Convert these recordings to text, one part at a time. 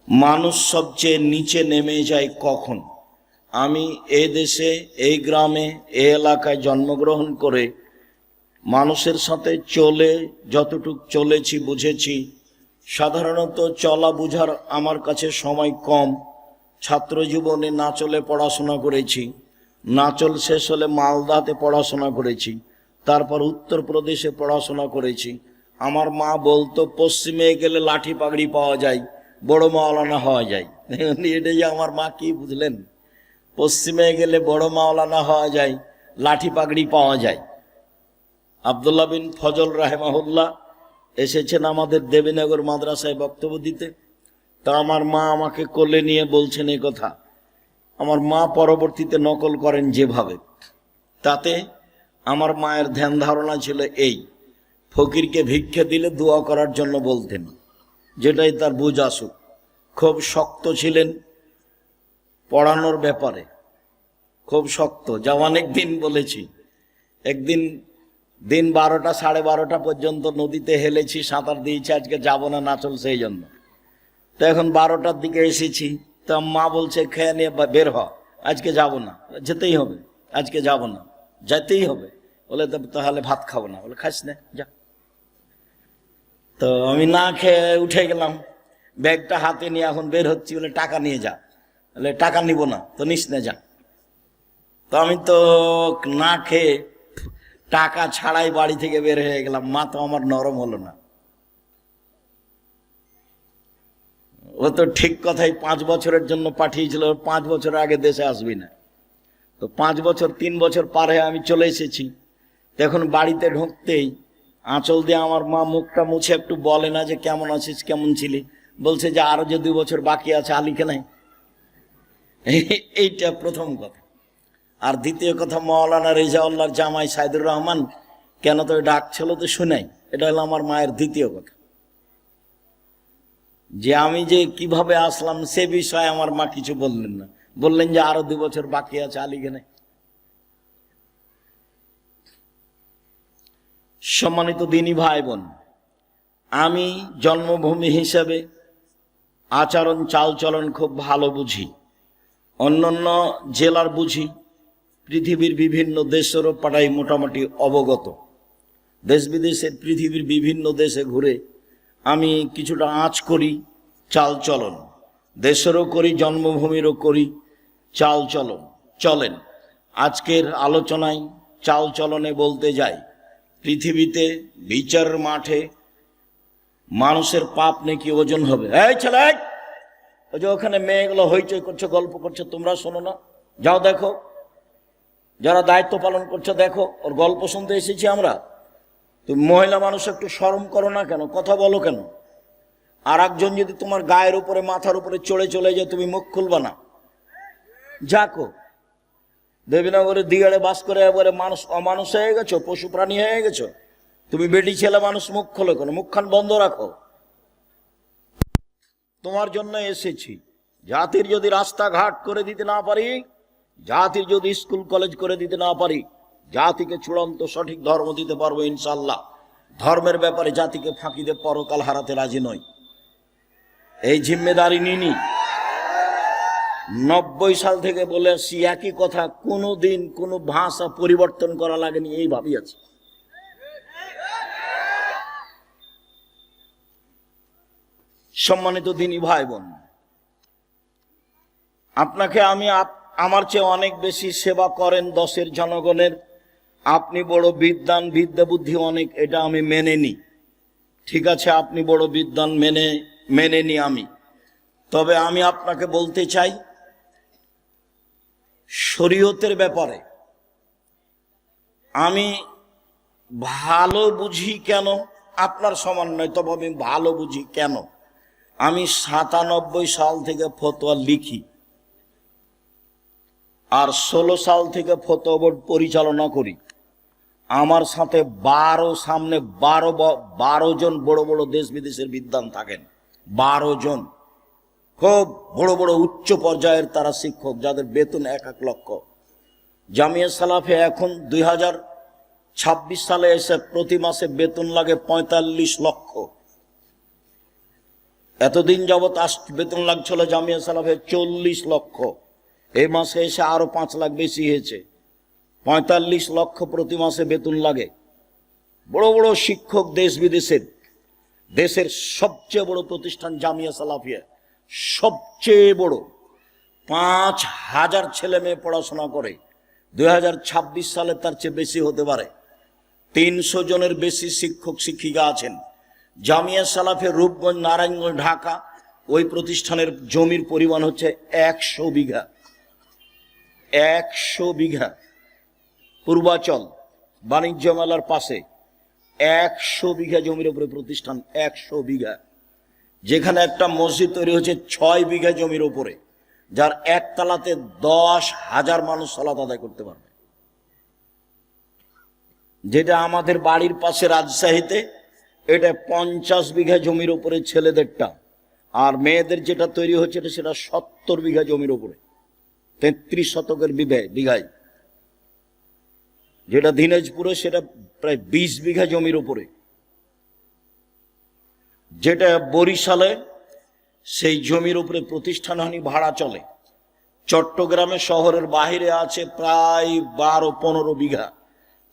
মানুষ সবচেয়ে নিচে নেমে যায় কখন? আমি এই দেশে, এই গ্রামে, এই এলাকায় জন্মগ্রহণ করে মানুষের সাথে চলে যতটুক চলেছি, বুঝেছি, সাধারণত চলা বুঝার আমার কাছে সময় কম। ছাত্র জীবনে নাচলে পড়াশোনা করেছি, নাচল শেষ হলে মালদাতে পড়াশোনা করেছি, তারপর উত্তরপ্রদেশে পড়াশোনা করেছি। আমার মা বলতো পশ্চিমে গেলে লাঠি পাগড়ি পাওয়া যায়, বড় মাওলানা হওয়া যায়। এটাই আমার মা কি বুঝলেন, পশ্চিমে গেলে বড় মাওলানা হওয়া যায়, লাঠি পাগড়ি পাওয়া যায়। আব্দুল্লাহ বিন ফজল রাহেমাহুল্লাহ এসেছেন আমাদের দেবীনগর মাদ্রাসায় বক্তব্য দিতে। তা আমার মা আমাকে কোলে নিয়ে বলছেন এই কথা। আমার মা পরবর্তীতে নকল করেন যেভাবে, তাতে আমার মায়ের ধ্যান ধারণা ছিল এই, ফকিরকে ভিক্ষা দিলে দোয়া করার জন্য বলতেন, যেটাই তার বুঝ আসুক। খুব শক্ত ছিলেন পড়ানোর ব্যাপারে, খুব শক্ত, যা অনেক দিন বলেছি। একদিন দিন 12টা 12:30 পর্যন্ত নদীতে হেলেছি, সাঁতার দিয়েছি, আজকে যাব না নাচল সেই জন্য। তো এখন 12টার দিকে এসেছি, তা মা বলছে খেয়ে নিয়ে বের হ, আজকে যাব না। যেতেই হবে, আজকে যাব না, যেতেই হবে। বলে তাহলে ভাত খাবো না। বলে খাস না, যা। তো আমি না খেয়ে উঠে গেলাম, ব্যাগটা হাতে নিয়ে এখন বের হচ্ছি। বলে টাকা নিয়ে যা। বলে টাকা নিব না। তো নিস না, যা। তো আমি তো না খেয়ে টাকা ছাড়াই বাড়ি থেকে বের হয়ে গেলাম। মা তো আমার নরম হলো না। ও তো ঠিক কথাই 5 বছরের জন্য পাঠিয়েছিল, 5 বছর আগে দেশে আসবি না। তো 5 বছর 3 বছর পার হয়ে আমি চলে এসেছি। এখন বাড়িতে ঢুকতেই আঁচল দিয়ে আমার মা মুখটা মুছে একটু বলে না যে কেমন আছিস, কেমন ছিলি, বলছে যে আরো যে 2 বছর বাকি আছে, আলিকে নাই। এইটা প্রথম কথা। আর দ্বিতীয় কথা, মাওলানা রেজাউল্লাহর জামাই সাইদুর রহমান কেন তো ডাকছিল তো শুনাই। এটা হলো আমার মায়ের দ্বিতীয় কথা, যে আমি যে কিভাবে আসলাম সে বিষয়ে আমার মা কিছু বললেন না, বললেন যে আরো 2 বছর বাকি আছে, আলিকে নাই। সম্মানিত দিনী ভাই বোন, আমি জন্মভূমি হিসেবে আচরণ চালচলন খুব ভালো বুঝি, অন্যান্য জেলার বুঝি, পৃথিবীর বিভিন্ন দেশেরও পাঠাই মোটামুটি অবগত। দেশ বিদেশের পৃথিবীর বিভিন্ন দেশে ঘুরে আমি কিছুটা আঁচ করি চালচলন, দেশেরও করি, জন্মভূমিরও করি চালচলন। চলেন আজকের আলোচনায় চালচলনে বলতে যাই, পৃথিবীতে বিচারের মাঠে মানুষের পাপ নাকি ওজন হবে। এই ছেলে, ওই যে ওখানে মেয়েগুলো হইচই করছে, গল্প করছে, তোমরা শোনো না? যাও দেখো, যারা দায়িত্ব পালন করছে দেখো, ওর গল্প শুনতে এসেছি আমরা। তুমি মহিলা মানুষ, একটু শরম করো না কেন, কথা বলো কেন? আর একজন যদি তোমার গায়ের উপরে, মাথার উপরে চড়ে চলে যায়, তুমি মুখ খুলবা না? যাকো, দেবীনগরের দিগাড়ে বাস করে এবারে মানুষ অমানুষ হয়ে গেছো, পশু প্রাণী হয়ে গেছো। তুমি বেটি ছেলে মানুষ, মুখ খোলো কেন? মুখখান বন্ধ রাখো। তোমার জন্য এসেছি। জাতির যদি রাস্তাঘাট করে দিতে না পারি, জাতির যদি স্কুল কলেজ করে দিতে না পারি, জাতিকে চূড়ান্ত সঠিক ধর্ম দিতে পারবো ইনশাল্লাহ। ধর্মের ব্যাপারে জাতিকে ফাঁকি দিয়ে পরকাল হারাতে রাজি নই। এই জিম্মেদারি নিনি। 90 সাল থেকে বলে আসছি একই কথা, কোনো দিন কোনো ভাষা পরিবর্তন করা লাগেনি, এই ভাবি আছে। সম্মানিত দিনী ভাই বোন, আপনাকে আমি আমার চেয়ে অনেক বেশি সেবা করেন দেশের জনগণের। আপনি বড় বিদ্বান, বিদ্যা বুদ্ধি অনেক, এটা আমি মেনে নিই। ঠিক আছে, আপনি বড় বিদ্বান, মেনে নিই আমি। তবে আমি আপনাকে বলতে চাই, শরীয়তের ব্যাপারে আমি ভালো বুঝি কেন, আপনার সমান নয়, তবে আমি ভালো বুঝি কেন। আমি 97 সাল থেকে ফতোয়া লিখি, আর 16 সাল থেকে ফতোয়া বোর্ড পরিচালনা করি। আমার সাথে 12 জন বড় বড় দেশ বিদেশের বিদ্বান থাকেন। 12 জন খুব বড় বড় উচ্চ পর্যায়ের তারা শিক্ষক, যাদের বেতন 1 লক্ষ। জামিয়া সালাফে এখন 2026 সালে এসে প্রতি মাসে বেতন লাগে 45 লক্ষ। এতদিন যাবৎ বেতন লাগছিল জামিয়া সালাফে 40 লক্ষ, এই মাসে এসে আরো 5 লাখ বেশি হয়েছে, 45 লক্ষ প্রতি মাসে বেতন লাগে। বড় বড় শিক্ষক দেশ বিদেশের, দেশের সবচেয়ে বড় প্রতিষ্ঠান জামিয়া সালাফিয়া, সবচেয়ে বড়। 5000 ছেলে মেয়ে পড়াশোনা করে। 2026 সালে তার চেয়ে বেশি হতে পারে। 300 জনের বেশি শিক্ষক শিক্ষিকা আছেন। জামিয়া সালাফে রূপগঞ্জ, নারায়ণগঞ্জ, ঢাকা, ওই প্রতিষ্ঠানের জমির পরিমাণ হচ্ছে 100 বিঘা। 100 বিঘা। পূর্বাচল বাণিজ্য মেলার পাশে 100 বিঘা জমির উপরে প্রতিষ্ঠান। 100 বিঘা। যেখানে একটা মসজিদ তৈরি হচ্ছে 6 বিঘা জমির উপরে, যার একতলাতে 10,000 মানুষ সালাত আদায় করতে পারবে। যেটা আমাদের বাড়ির পাশে রাজশাহীতে, এটা 50 বিঘা জমির উপরে ছেলেদেরটা, আর মেয়েদের যেটা তৈরি হচ্ছে সেটা 70 বিঘা জমির উপরে, 33 শতকের বিঘায়। যেটা দিনাজপুরে সেটা প্রায় 20 বিঘা জমির উপরে। যেটা বরিশালে, সেই জমির উপরে প্রতিষ্ঠান হয়নি, ভাড়া চলে। চট্টগ্রামে শহরের বাহিরে আছে প্রায় 12-15 বিঘা।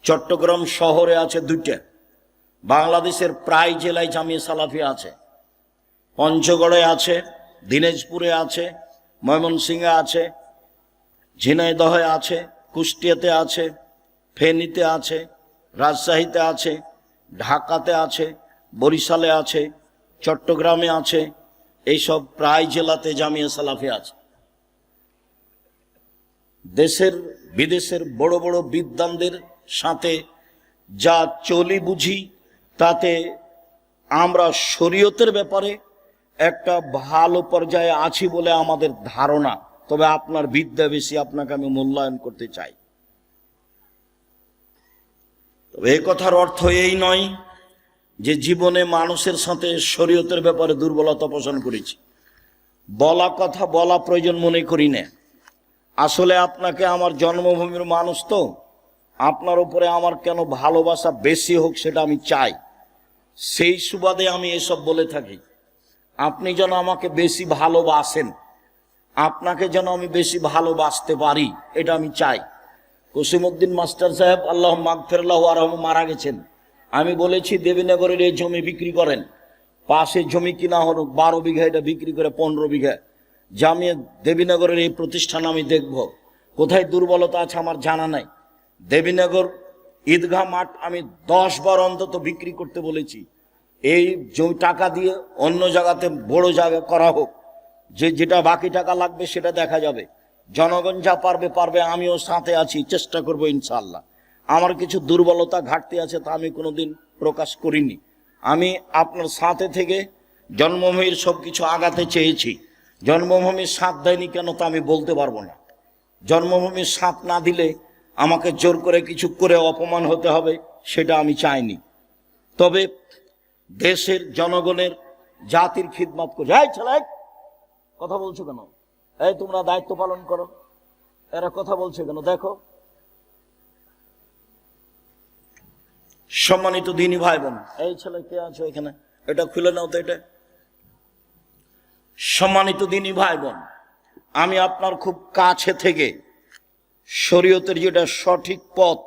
চট্টগ্রাম শহরে আছে 2টা। বাংলাদেশের প্রায় জেলায় জামিয়া সালাফি আছে। পঞ্চগড়ে আছে, দিনাজপুরে আছে, ময়মনসিংহে আছে, ঝিনাইদহে আছে, কুষ্টিয়াতে আছে, ফেনীতে আছে, রাজশাহীতে আছে, ঢাকাতে আছে, বরিশালে আছে, চট্টগ্রামে আছে। এইসব প্রায় জেলাতে জামিয়া সালাফি আছে। দেশের বিদেশের বড় বড় বিদ্বানদের সাথে যা চলি বুঝি, তাতে আমরা শরীয়তের ব্যাপারে একটা ভালো পর্যায়ে আছি বলে আমাদের ধারণা। তবে আপনার বিদ্যা বেশি, আপনাকে আমি মূল্যায়ন করতে চাই। তবে এই কথার অর্থ এই নয় যে জীবনে মানুষের সাথে শরীয়তের ব্যাপারে দুর্বলতা পোষণ করেছি। বলা কথা বলা প্রয়োজন মনে করি না। আসলে আপনাকে, আমার জন্মভূমির মানুষ তো, আপনার উপরে আমার কেন ভালোবাসা বেশি হোক সেটা আমি চাই। সেই সুবাদে আমি এসব বলে থাকি। আপনি যেন আমাকে বেশি ভালোবাসেন, আপনাকে যেন আমি বেশি ভালোবাসতে পারি, এটা আমি চাই। কসিমউদ্দিন মাস্টার সাহেব আল্লাহ মাগফিরাল্লাহু আরহামু মারা গেছেন। আমি বলেছি দেবীনগরের এই জমি বিক্রি করেন, পাশে জমি কিনা হলো 12 বিঘা, এটা বিক্রি করে 15 বিঘা। জামিয়া দেবীনগরের এই প্রতিষ্ঠান আমি দেখব। কোথায় দুর্বলতা আছে আমার জানা নাই। দেবীনগর ঈদগাহ মাঠ আমি 10 বার অন্তত বিক্রি করতে বলেছি। এই জমি টাকা দিয়ে অন্য জায়গাতে বড় জায়গা করা হোক, যেটা বাকি টাকা লাগবে সেটা দেখা যাবে। জনগণ যা পারবে, আমিও সাথে আছি, চেষ্টা করব ইনশাআল্লাহ। আমার কিছু দুর্বলতা ঘাটতি আছে, তা আমি কোনোদিন প্রকাশ করিনি। আমি আপনার সাথে থেকে জন্মভূমির সবকিছু আগাতে চেয়েছি। জন্মভূমির সাথ দেয়নি কেন তা আমি বলতে পারবো না। জন্মভূমির সাথ না দিলে আমাকে জোর করে কিছু করে অপমান হতে হবে, সেটা আমি চাইনি। তবে দেশের জনগণের, জাতির খিদমত করে। এই ছেলে, কথা বলছো কেন? এই তোমরা দায়িত্ব পালন করো, এরা কথা বলছে কেন? দেখো। সম্মানিত দিনী ভাই বোন, এই ছেলে কে আছো এখানে, এটা খুলে নাও তো এটা। সম্মানিত দিনী ভাই বোন, আমি আপনার খুব কাছে থেকে শরীয়তের যেটা সঠিক পথ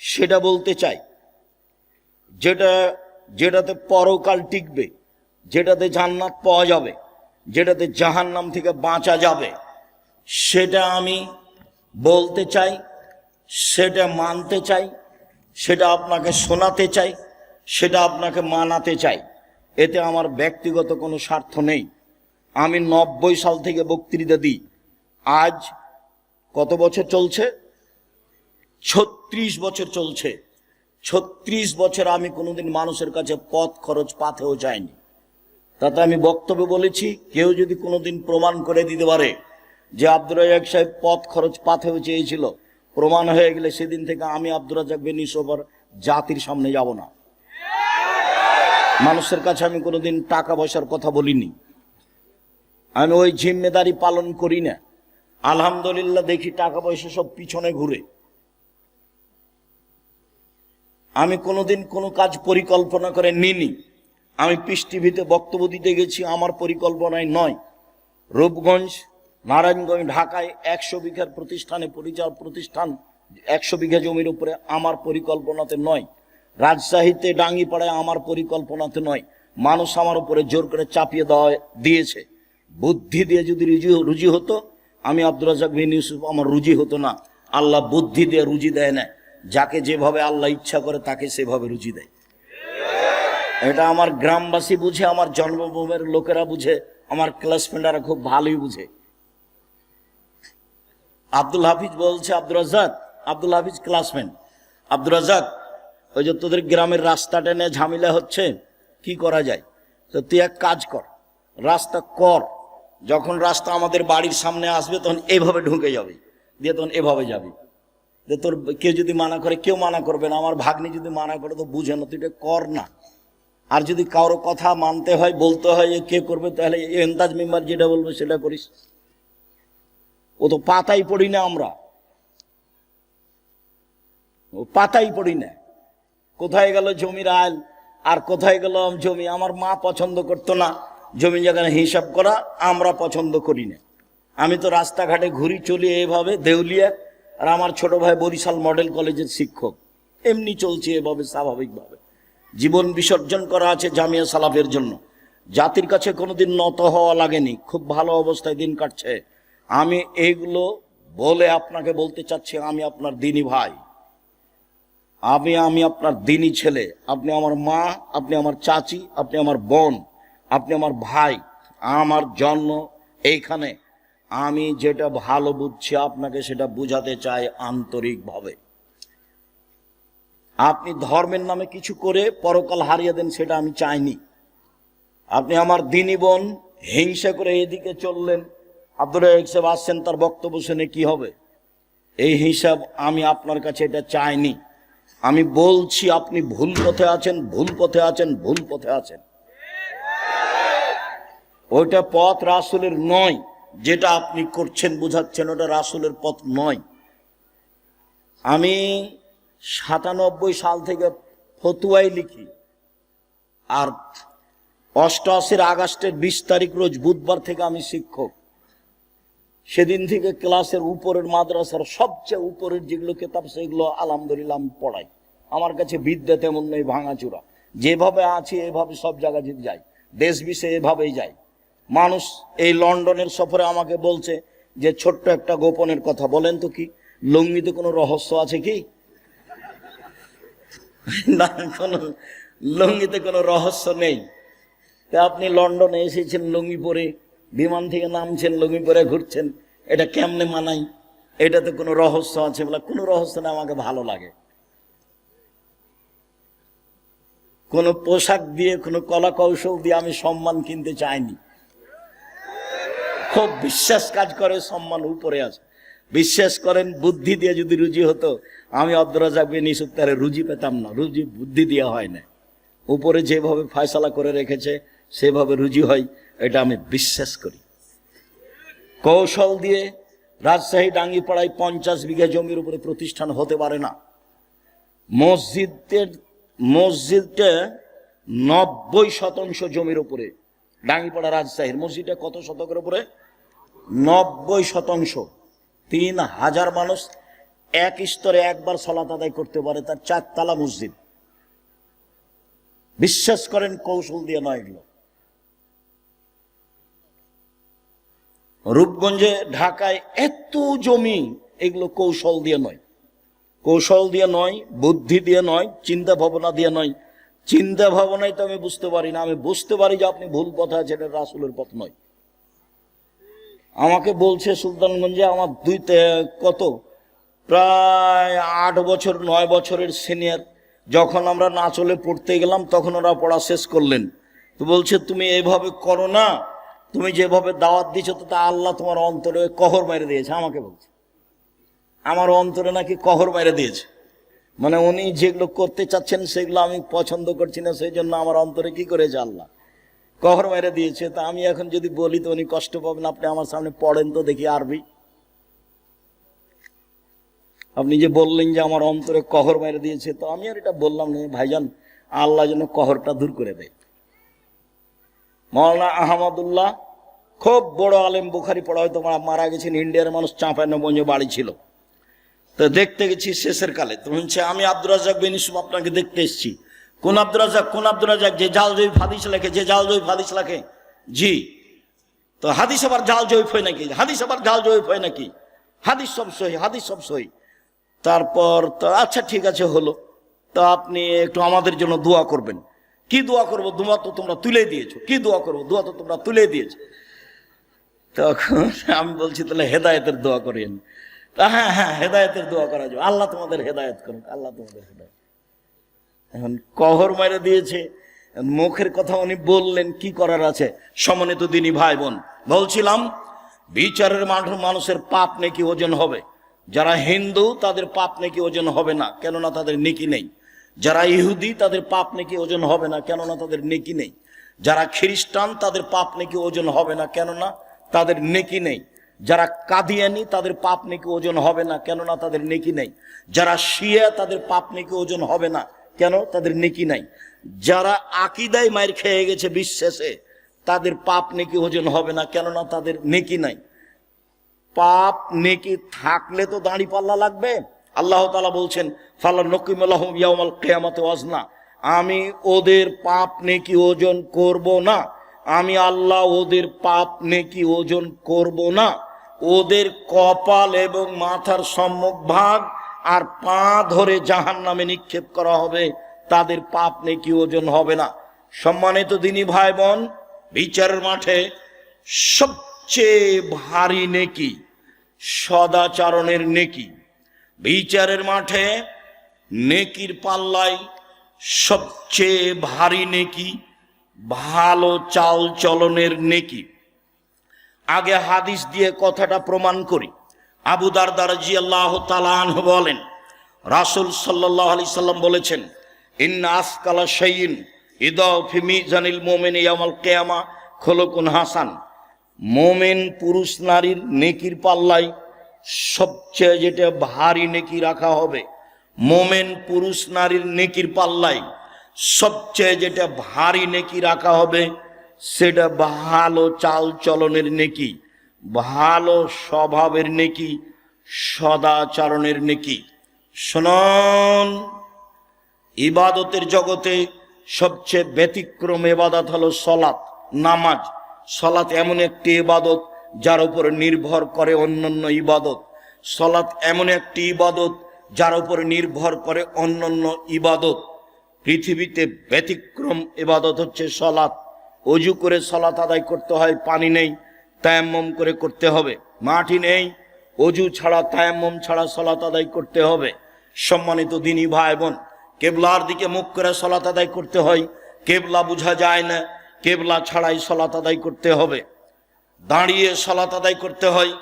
সেটা বলতে চাই। যেটাতে পরকাল টিকবে, যেটাতে জান্নাত পাওয়া যাবে, যেটাতে জাহান্নাম থেকে বাঁচা যাবে, সেটা আমি বলতে চাই, সেটা মানতে চাই, সেটা আপনাকে শোনাতে চাই, সেটা আপনাকে মানাতে চাই। এতে আমার ব্যক্তিগত কোনো স্বার্থ নেই। আমি 90 সাল থেকে বক্তৃতা দিই। আজ কত বছর চলছে? 36 বছর চলছে। 36 বছর আমি কোনোদিন মানুষের কাছে পথ খরচ পাথেও যাইনি। তাতে আমি বক্তব্য বলেছি, কেউ যদি কোনোদিন প্রমাণ করে দিতে পারে যে আব্দুর রাজ্জাক সাহেব পথ খরচ পাথেও চেয়েছিল, প্রমাণ হয়ে গেলে সেদিন থেকে আমি আব্দুর রাজ্জাক বিন ইউসুফ জাতির সামনে যাব না। মানুষের কাছে আমি কোনোদিন টাকা পয়সার কথা বলিনি। আমি ওই জিম্মেদারি পালন করি না। আলহামদুলিল্লাহ দেখি টাকা পয়সা সব পিছনে ঘুরে। আমি কোনোদিন কোনো কাজ পরিকল্পনা করে নিনি। আমি পিস টিভিতে বক্তব্য দিতে গেছি, আমার পরিকল্পনায় নয়। রূপগঞ্জ, নারায়ণগঞ্জ, ঢাকায় 100 বিঘার প্রতিষ্ঠানে প্রতিষ্ঠান 100 বিঘা জমির উপরে আমার পরিকল্পনাতে নয়। রাজশাহীতে ডাঙ্গিপাড়ায় আমার পরিকল্পনাতে নয়। মানুষ আমার উপরে জোর করে চাপিয়ে দিয়েছে। বুদ্ধি দিয়ে যদি রুজি হতো, আমি আব্দুর রাজ্জাক বিন ইউসুফ, আমার রুজি হতো না। আল্লাহ বুদ্ধি দিয়ে রুজি দেয় না, যাকে যেভাবে আল্লাহ ইচ্ছা করে তাকে সেভাবে রুজি দেয়। এটা আমার গ্রামবাসী বুঝে, আমার জন্মভূমির লোকেরা বুঝে, আমার ক্লাসমেটরা খুব ভালোই বুঝে। আব্দুল হাফিজ বলছে, আব্দুল হাফিজ ক্লাসমেট, আব্দুর রাজ্জাক, ওই যে তোদের গ্রামের রাস্তাটা নিয়ে ঝামেলা হচ্ছে, কি করা যায়? তো তুই এক কাজ কর, রাস্তা কর। যখন রাস্তা আমাদের বাড়ির সামনে আসবে তখন এভাবে ঢুকে যাবে, দিয়ে তখন এভাবে যাবি। যে তোর কেউ যদি মানা করে, কেউ মানা করবে না। আমার ভাগ্নি যদি মানা করে তো বুঝে না, তুই এটা কর না। আর যদি কারো কথা মানতে হয়, বলতে হয়, কে করবে, তাহলে এন্তাজ মেম্বার যেটা বলবে সেটা করিস। ও তো পাতাই পড়ি না, আমরা ও পাতাই পড়ি না। কোথায় গেল জমির আইল, আর কোথায় গেল জমি? আমার মা পছন্দ করতো না জমি জায়গায় হিসাব করা, আমরা পছন্দ করি না। আমি তো রাস্তাঘাটে ঘুরি চলি এভাবে, দেউলিয়া। আর আমার ছোট ভাই বরিশাল মডেল কলেজের শিক্ষক। এমনি চলছে এভাবে স্বাভাবিকভাবে। জীবন বিসর্জন করা আছে জামিয়া সালাফের জন্য। জাতির কাছে কোনোদিন নত হওয়া লাগেনি, খুব ভালো অবস্থায় দিন কাটছে। আমি এইগুলো বলে আপনাকে বলতে চাচ্ছি, আমি আপনার দিনী ভাই, আমি আপনার দিনী ছেলে। আপনি আমার মা, আপনি আমার চাচি, আপনি আমার বোন, আপনি আমার ভাই। আমার জন্ম এইখানে। আমি যেটা ভালো বুঝছি আপনাকে সেটা বুঝাতে চাই আন্তরিকভাবে। আপনি ধর্মের নামে কিছু করে পরকাল হারিয়ে দেন, সেটা আমি চাইনি। আপনি আমার দিনী বোন, হিংসা করে এদিকে চললেন, আব্দুল রাজ্জাক সাহেব আসছেন, তার বক্তব্য শুনে কি হবে? এই হিসাব আমি আপনার কাছে এটা চাইনি। আমি বলছি আপনি ভুল পথে আছেন, ভুল পথে আছেন, ভুল পথে আছেন। ওইটা পথ রাসূলের নয়। যেটা আপনি করছেন বোঝাচ্ছেন, ওটা রাসূলের পথ নয়। আমি 97 সাল থেকে ফতুয়াই লিখি, আর 88 আগস্টের 20 তারিখ রোজ বুধবার থেকে আমি শিক্ষক। সেদিন থেকে ক্লাসের উপরের মাদ্রাসার সবচেয়ে উপরের যেগুলো কিতাব সেগুলো আলহামদুলিল্লাহ আমি পড়াই। আমার কাছে বিদ্যা তেমন নেই, ভাঙাচুরা। যেভাবে আছি এভাবে সব জায়গায় যদি যাই, দেশ বিষয়ে এভাবেই যাই। মানুষ এই লন্ডনের সফরে আমাকে বলছে যে ছোট্ট একটা গোপনের কথা বলেন তো, কি লুঙ্গিতে কোনো রহস্য আছে কি? না, কোনো লুঙ্গিতে কোনো রহস্য নেই। তা আপনি লন্ডনে এসেছেন লুঙ্গি পরে, বিমান থেকে নামছেন লুঙ্গি পরে ঘুরছেন, এটা কেমনে মানাই? এটাতে কোনো রহস্য আছে? বলে কোনো রহস্য না, আমাকে ভালো লাগে। কোনো পোশাক দিয়ে, কোনো কলা কৌশল দিয়ে আমি সম্মান কিনতে চাইনি। খুব বিশ্বাস কাজ করে, সম্মান উপরে আছে। বিশ্বাস করেন, বুদ্ধি দিয়ে যদি রুজি হতো, আমি আব্দুর রাজ্জাক বিন ইউসুফ তারে রুজি পেতাম না। রুজি বুদ্ধি দিয়ে হয় না, উপরে যেভাবে ফয়সালা করে রেখেছে সেভাবে রুজি হয়, এটা আমি বিশ্বাস করি। কৌশল দিয়ে রাজশাহী ডাঙ্গিপাড়ায় 50 বিঘা জমির উপরে প্রতিষ্ঠান হতে পারে না। মসজিদটা 90% জমির উপরে। ডাঙ্গিপাড়া রাজশাহীর মসজিদটা কত শতকের উপরে? 90%। 3000 মানুষ এক স্তরে একবার সালাত আদায় করতে পারে, তার 4 তলা মসজিদ। বিশ্বাস করেন, কৌশল দিয়ে নয় এগুলো। রূপগঞ্জে, ঢাকায় এত জমি, এগুলো কৌশল দিয়ে নয়। কৌশল দিয়ে নয়, বুদ্ধি দিয়ে নয়, চিন্তা ভাবনা দিয়ে নয়। চিন্তা ভাবনাই তো আমি বুঝতে পারি না। আমি বুঝতে পারি যে আপনি ভুল পথে আছেন, এটা রাসূলের পথ নয়। আমাকে বলছে সুলতানগঞ্জে আমার প্রায় 8 বছর 9 বছরের সিনিয়র, যখন আমরা নাচলে পড়তে গেলাম তখন ওরা পড়া শেষ করলেন। তো বলছে তুমি এইভাবে করো না, তুমি যেভাবে দাওয়াত দিচ্ছ তো তা আল্লাহ তোমার অন্তরে কহর মেরে দিয়েছে। আমাকে বলছে আমার অন্তরে নাকি কহর মেরে দিয়েছে, মানে উনি যেগুলো করতে চাচ্ছেন সেগুলো আমি পছন্দ করছি না, সেই জন্য আমার অন্তরে কি করেছে আল্লাহ কহর মেরে দিয়েছে। তা আমি এখন যদি বলি তো উনি কষ্ট পাবেন। আপনি আমার সামনে পড়েন তো দেখি আরবি। আপনি যে বললেন যে আমার অন্তরে কহর মেরে দিয়েছে, তো আমি আর এটা বললাম না। ভাইজান, আল্লাহ যেন কহরটা দূর করে দেয়। মাওলানা আহমদুল্লাহ খুব বড় আলেম, বুখারি পড়া, হয়তো মারা গেছেন, ইন্ডিয়ার মানুষ, চাঁপাইনবাবগঞ্জ বাড়ি ছিল। তো দেখতে গেছি শেষের কালে, তো বলছে আমি আব্দুর রাজ্জাক বিন ইউসুফ আপনাকে দেখতে এসেছি। কোন আব্দুর রাজ্জাক? কোন আব্দুর রাজ্জাক? যে জাল জয়ীফ হাদিস লেখে, যে জাল জয়ীফ হাদিস লেখে। জি। তো হাদিস আবার জাল জয়ীফ হয় নাকি? হাদিস আবার জাল জয়ীফ হয় নাকি? হাদিস সব সহি, হাদিস সব সহি। তারপর তো আচ্ছা ঠিক আছে হলো, তো আপনি একটু আমাদের জন্য দোয়া করবেন। কি দোয়া করবো? দোয়া তো তোমরা তুলে দিয়েছো। কি দোয়া করবো? দোয়া তো তোমরা তুলে দিয়েছো। তখন আমি বলছি তাহলে হেদায়েতের দোয়া করেন। তা হ্যাঁ হ্যাঁ, হেদায়েতের দোয়া করা যাবে, আল্লাহ তোমাদের হেদায়েত করুন, আল্লাহ তোমাদের হেদায়েত। এখন কহর মেরে দিয়েছে, মুখের কথা উনি বললেন, কি করার আছে? সম্মানিত দিনী ভাই বোন, বলছিলাম বিচারের মাঠে মানুষের পাপ নেকি ওজন হবে। যারা হিন্দু তাদের পাপ নেকি ওজন হবে না, কেননা তাদের নেকি নেই। যারা ইহুদি তাদের পাপ নেকি ওজন হবে না, কেননা তাদের নেকি নেই। যারা খ্রিস্টান তাদের পাপ নেকি ওজন হবে না, কেননা তাদের নেকি নেই। যারা কাদিয়ানি তাদের পাপ নেকি ওজন হবে না, কেননা তাদের নেকি নেই। যারা শিয়া তাদের পাপ নেকি ওজন হবে না, কেন? তাদের নেকি নাই। যারা আকীদায় মাইর খেয়ে গেছে বিশ্বাসে, তাদের পাপ নেকি ওজন হবে না, কেননা তাদের নেকি নাই। পাপ নেকি থাকলে তো দাঁড়ি পাল্লা লাগবে। আল্লাহ তাআলা বলছেন ফালা নকিমু লাহুম ইয়াউমাল কিয়ামাতি ওয়াজনা, আমি ওদের পাপ নেকি ওজন করব না। আমি আল্লাহ ওদের পাপ নেকি ওজন করব না। ওদের কপাল এবং মাথার সম্মুখ ভাগ আর পা ধরে জাহান্নামে নিক্ষেপ করা হবে, তাদের পাপ নেকি ওজন হবে না। সম্মানিত দিনী ভাই বোন, বিচারের মাঠে সবচেয়ে ভারী নেকি সদাচরণের নেকি। বিচারের মাঠে নেকির পাল্লায় সবচেয়ে ভারী নেকি ভালো চাল চলনের নেকি। আগে হাদিস দিয়ে কথাটা প্রমাণ করি। আবু দারদা রাদিয়াল্লাহু তাআলা আনহু বলেন, রাসূল সাল্লাল্লাহু আলাইহি সাল্লাম বলেছেন, ইন্না আসকালা শাইইন ইদাউ ফি মিজানিল মুমিনি ইয়াউমাল কিয়ামা খুলুকুন হাসান। মুমিন পুরুষ নারীর নেকির পাল্লায় সবচেয়ে যেটা ভারী নেকি রাখা হবে, মুমিন পুরুষ নারীর নেকির পাল্লায় সবচেয়ে যেটা ভারী নেকি রাখা হবে, সেটা ভালো চাল চলনের নেকি, ভালো স্বভাবের নেকি, সদাচরণের নেকি। শুনুন, ইবাদতের জগতে সবচেয়ে ব্যতিক্রম ইবাদত হলো সলাত, নামাজ। সলাত এমন একটি ইবাদত যার উপর নির্ভর করে অন্যান্য ইবাদত। সলাত এমন একটি ইবাদত যার উপর নির্ভর করে অন্যান্য ইবাদত। পৃথিবীতে ব্যতিক্রম ইবাদত হচ্ছে সলাত। অজু করে সলাত আদায় করতে হয়, পানি নেই, তায়াম্মুম করে করতে হবে। মাটি নেই, অজু ছাড়া তায়াম্মুম ছাড়া সলাত আদায় করতে হবে। সম্মানিত দিনী ভাই বোন, কেবলার দিকে মুখ করে সলাত আদায় করতে হয়, কেবলা বোঝা যায় না, কেবলা ছাড়াই সলাত আদায় করতে হবে। দাঁড়িয়ে সলাত আদায় করতে হয়,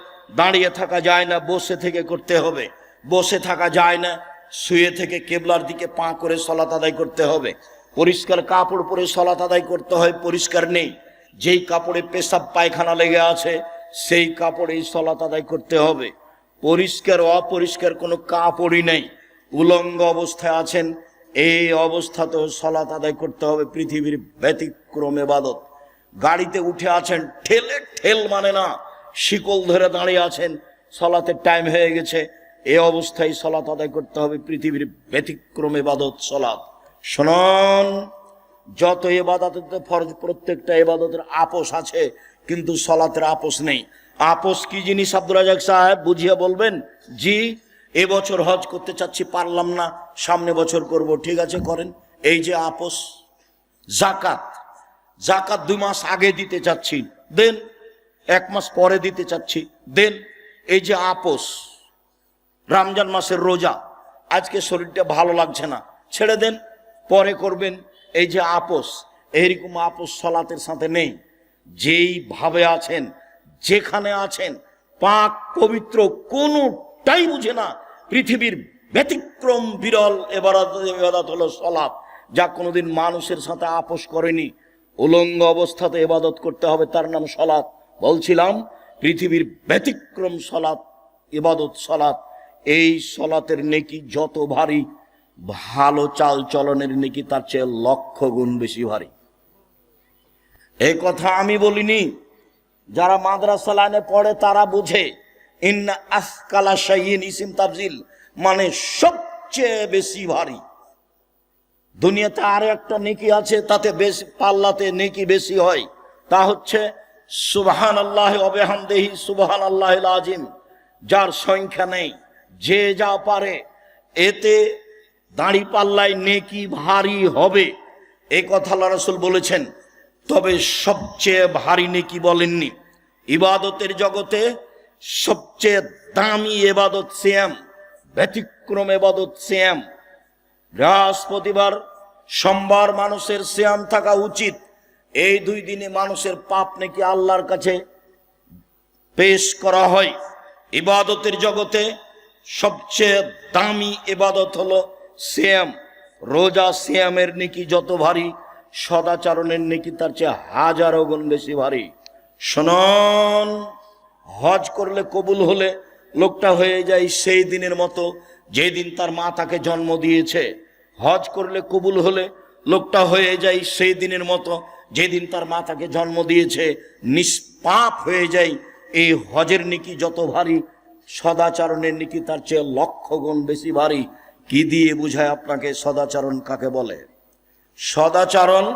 দাঁড়িয়ে থাকা যায় না, বসে থেকে করতে হবে। বসে থাকা যায় না, শুয়ে থেকে কেবলার দিকে পা করে সলাত আদায় করতে হবে। পরিষ্কার কাপড় পরে সলাত আদায় করতে হয়, পরিষ্কার নেই, যেই কাপড়ে পেশাব পায়খানা লেগে আছে সেই কাপড়েই সলাত আদায় করতে হবে। পরিষ্কার অপরিষ্কার কোনো কাপড়ই নেই, উলঙ্গ অবস্থায় আছেন, এই অবস্থাতেও সলাত আদায় করতে হবে। পৃথিবীর ব্যতিক্রম ইবাদত। গাড়িতে উঠে আছেন, ঠেলে ঠেল মানে না, শিকল ধরে দাঁড়িয়ে আছেন, সলাতের টাইম হয়ে গেছে, এই অবস্থায় সলাত আদায় করতে হবে। পৃথিবীর ব্যতিক্রম ইবাদত সলাত। শুনুন, যত ইবাদতে ফরজ, প্রত্যেকটা ইবাদতের আপোষ আছে, কিন্তু সলাতের আপোষ নেই। আপোষ কি জিনিস আব্দুর রাজ্জাক সাহেব বুঝিয়ে বলবেন? জি, এবছর হজ করতে চাচ্ছি, পারলাম না, সামনে বছর করব। ঠিক আছে, করেন। এই যে আপোষ। জাকাত, জাকাত 2 মাস আগে দিতে চাচ্ছি, দেন। 1 মাস পরে দিতে চাচ্ছি, দেন। এই যে আপোষ। রমজান মাসের রোজা, আজকে শরীরটা ভালো লাগছে না, ছেড়ে দেন, পরে করবেন। এই যে আপোষ, এইরকম আপোষ সলাতের সাথে নেই। যেই ভাবে আছেন, যেখানে আছেন, পাক পবিত্র, কোনটাই বুঝে না। পৃথিবীর ব্যতিক্রম বিরল ইবাদত হলো সলাত, যা কোনোদিন মানুষের সাথে আপোষ করেনি। উলঙ্গ অবস্থাতে ইবাদত করতে হবে, তার নাম সলাত। বলছিলাম পৃথিবীর ব্যতিক্রম সলাত, ইবাদত সলাত। এই সলাতের নেকি যত ভারী, ভালো চাল চলনের নেকি তার চেয়ে লক্ষ গুণ বেশি ভারী। এই কথা আমি বলিনি, যারা মাদ্রাসা লাইনে পড়ে তারা বুঝে। ইন্না আসকালা শাইইন ইসিম তাফজিল, মানে সবচেয়ে বেশি ভারী। দুনিয়াতে আর একটা নেকি আছে, তাতে বেশি পাল্লাতে নেকি বেশি হয়, তা হচ্ছে সুবহানাল্লাহি ওয়া বিহামদিহি সুবহানাল্লাহিল আযীম, যার সংখ্যা নেই, যে যা পারে এতে দাঁড়ি পাল্লায় নেকি ভারী হবে, এই কথা আল্লাহ রাসূল বলেছেন। তবে সবচেয়ে ভারী নেকি বলেননি। ইবাদতের জগতে সবচেয়ে দামি ইবাদত সিয়াম, ব্যতিক্রম ইবাদত সিয়াম। বৃহস্পতিবার সোমবার মানুষের সিয়াম থাকা উচিত। এই 2 দিনে মানুষের পাপ নাকি আল্লাহর কাছে পেশ করা হয়। ইবাদতের জগতে সবচেয়ে দামি ইবাদত হলো সিয়াম। রোজা সিয়ামের নেকি যত ভারী, সদাচরণের নেকি তার চেয়ে হাজারো গুণ বেশি ভারী। শুনুন, হজ করলে কবুল হলে লোকটা হয়ে যায় সেই দিনের মতো যেই দিন তার মা তাকে জন্ম দিয়েছে। হজ করলে কবুল হলে লোকটা হয়ে যায় সেই দিনের মতো যেদিন তার মা তাকে জন্ম দিয়েছে, নিষ্পাপ হয়ে যায়। এই হজের নেকি যত ভারী, সদাচরণের নেকি তার চেয়ে লক্ষ গুণ বেশি ভারী। কি দিয়ে বুঝায় আপনাকে সদাচরণ কাকে বলে? সদাচরণ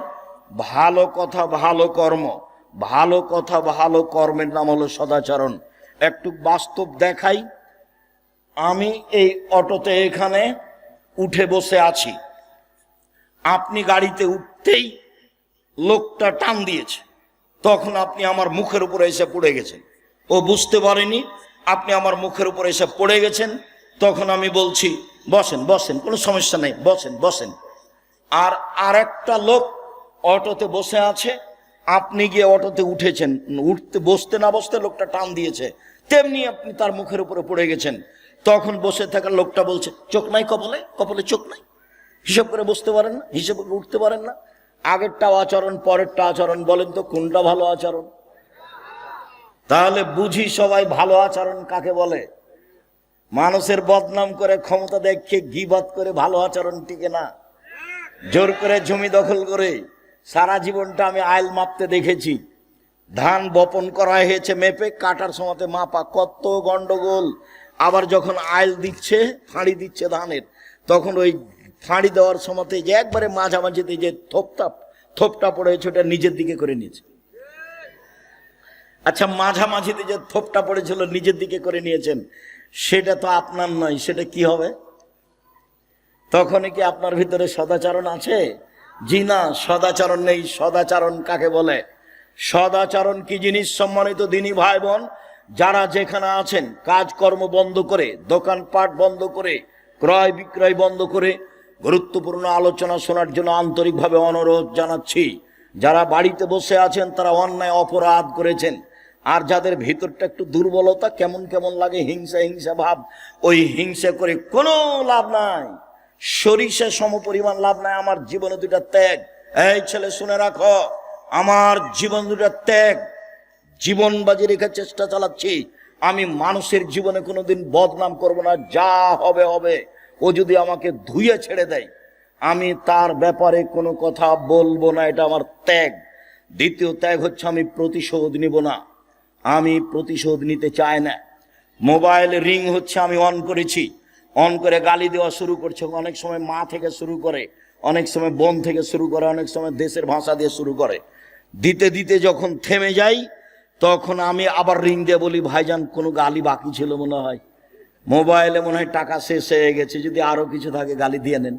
ভালো কথা ভালো কর্ম, ভালো কথা ভালো কর্মের নাম হলো সদাচরণ। একটু বাস্তব দেখাই। আমি এই অটোতে এখানে উঠে বসে আছি, আপনি গাড়িতে উঠতেই লোকটা টান দিয়েছে, তখন আপনি আমার মুখের উপরে এসে পড়ে গেছেন। ও বুঝতে পারেনি আপনি আমার মুখের উপরে এসে পড়ে গেছেন। তখন আমি বলছি বসেন বসেন, কোনো সমস্যা নেই, বসেন বসেন। আর আরেকটা লোক অটোতে বসে আছে, আপনি গিয়ে অটোতে উঠেছেন, উঠতে বসতে না বসতে লোকটা টান দিয়েছে, তেমনি আপনি তার মুখের উপরে পড়ে গেছেন। তখন বসে থাকা লোকটা বলছে চোখ নাই কপালে, কপালে চোখ নাই, হিসাব করে বসতে পারেন না, হিসাব করে উঠতে পারেন না। আগেরটাও আচরণ, পরেরটা আচরণ, বলেন তো কোনটা ভালো আচরণ? তাহলে বুঝি সবাই ভালো আচরণ কাকে বলে। মানুষের বদনাম করে, ক্ষমতা দেখে গীবত করে ভালো আচরণ টিকে না। জোর করে জমি দখল করে, সারা জীবনটা আমি আইল মাপতে দেখেছি। ধান বপন করা হয়েছে মেপে, কাটার সময়তে মাপা, কত গন্ডগোল। আবার যখন আইল দিচ্ছে, ফাঁড়ি দিচ্ছে ধানের, তখন ওই ফাঁড়ি দেওয়ার সময়তে যে একবারে মাঝামাঝিতে যে থোপটা পড়েছে ওটা নিজের দিকে করে নিয়েছে। আচ্ছা, মাঝামাঝিতে যে থোপটা পড়েছিল নিজের দিকে করে নিয়েছেন, সেটা তো আপনার নয়, সেটা কি হবে? তখনই কি আপনার ভিতরে সদাচরণ আছে? জি না, সদাচরণ নেই। সদাচরণ কাকে বলে? সদাচরণ কি জিনিস? সম্মানিত দিনী ভাই বোন, যারা যেখানে আছেন কাজকর্ম বন্ধ করে, দোকানপাট বন্ধ করে, ক্রয় বিক্রয় বন্ধ করে গুরুত্বপূর্ণ আলোচনা শোনার জন্য আন্তরিকভাবে অনুরোধ জানাচ্ছি। যারা বাড়িতে বসে আছেন তারা অন্যায় অপরাধ করেছেন। আর যাদের ভিতরটা একটু দুর্বলতা, কেমন কেমন লাগে, হিংসা হিংসা ভাব, ওই হিংসা করে কোনো লাভ নাই, সরিষা সমপরিমাণ লাভ নাই। আমার জীবনে 2টা ত্যাগ। এই ছেলে শুনে রাখো, আমার জীবন 2টা ত্যাগ। জীবন বাজি রেখে চেষ্টা চালাচ্ছি। আমি মানুষের জীবনে কোনোদিন বদনাম করব না, যা হবে হবে। ও যদি আমাকে ধুয়ে ছেড়ে দেয়, আমি তার ব্যাপারে কোনো কথা বলবো না, এটা আমার ত্যাগ। দ্বিতীয় ত্যাগ হচ্ছে আমি প্রতিশোধ নিব না, আমি প্রতিশোধ নিতে চাই না। মোবাইল রিং হচ্ছে, আমি অন করেছি, অন করে গালি দেওয়া শুরু করছে। অনেক সময় মা থেকে শুরু করে, অনেক সময় বোন থেকে শুরু করে, অনেক সময় দেশের ভাষা দিয়ে শুরু করে। দিতে দিতে যখন থেমে যাই, তখন আমি আবার রিং দিয়ে বলি, ভাইজান কোনো গালি বাকি ছিল মনে হয়, মোবাইলে মনে হয় টাকা শেষ হয়ে গেছে, যদি আরো কিছু থাকে গালি দিয়ে নেন।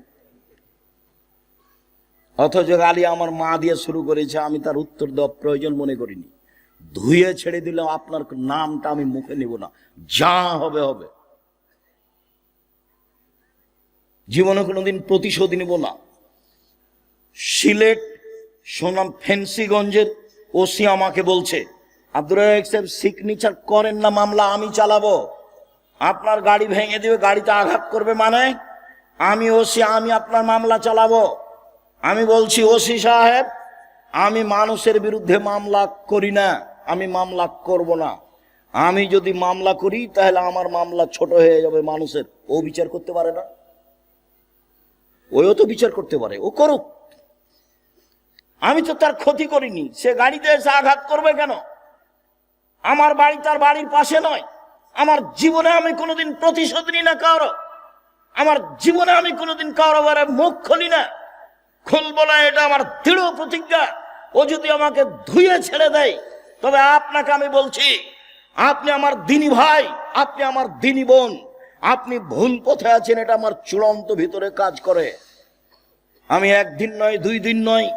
অথচ গালি আমার মা দিয়ে শুরু করেছে, আমি তার উত্তর দেওয়া প্রয়োজন মনে করিনি। ধুয়ে ছেড়ে দিলাম, আপনার নামটা আমি মুখে নিব না, যা হবে হবে। জীবনে কোনোদিন প্রতিশোধ নিব না। সিলেট সোনাম ফেন্সিগঞ্জের ওসি আমাকে বলছে, আব্দুর রাজ্জাক সাহেব সিগনেচার করেন না, মামলা আমি চালাবো, আপনার গাড়ি ভেঙে দিবে, গাড়িতে আঘাত করবে, মানে আমি ওসি, আমি আপনার মামলা চালাবো। আমি বলছি, ওসি সাহেব, আমি মানুষের বিরুদ্ধে মামলা করি না, আমি মামলা করব না। আমি যদি মামলা করি তাহলে আমার মামলা ছোট হয়ে যাবে মানুষের। ও বিচার করতে পারে না? ওও তো বিচার করতে পারে, ও করুক। আমি তো তার ক্ষতি করিনি, সে গাড়িতে এসে আঘাত করবে কেন? আমার বাড়ি তার বাড়ির পাশে নয়। আমার জীবনে আমি কোনোদিন প্রতিশোধ নিই না কারো, আমার জীবনে আমি কোনোদিন কারো বারে মুখ খুলি না, খুলবো না, এটা আমার দৃঢ় প্রতিজ্ঞা। ও যদি আমাকে ধুয়ে ছেড়ে দেয়, তবে আপনাকে আমি বলছি, আপনি আমার দিনী ভাই, আপনি আমার দিনী বোন, আপনি ভুল পথে আছেন, এটা আমার চূড়ান্ত ভিতরে কাজ করে। আমি একদিন নয়, 2 দিন নয়,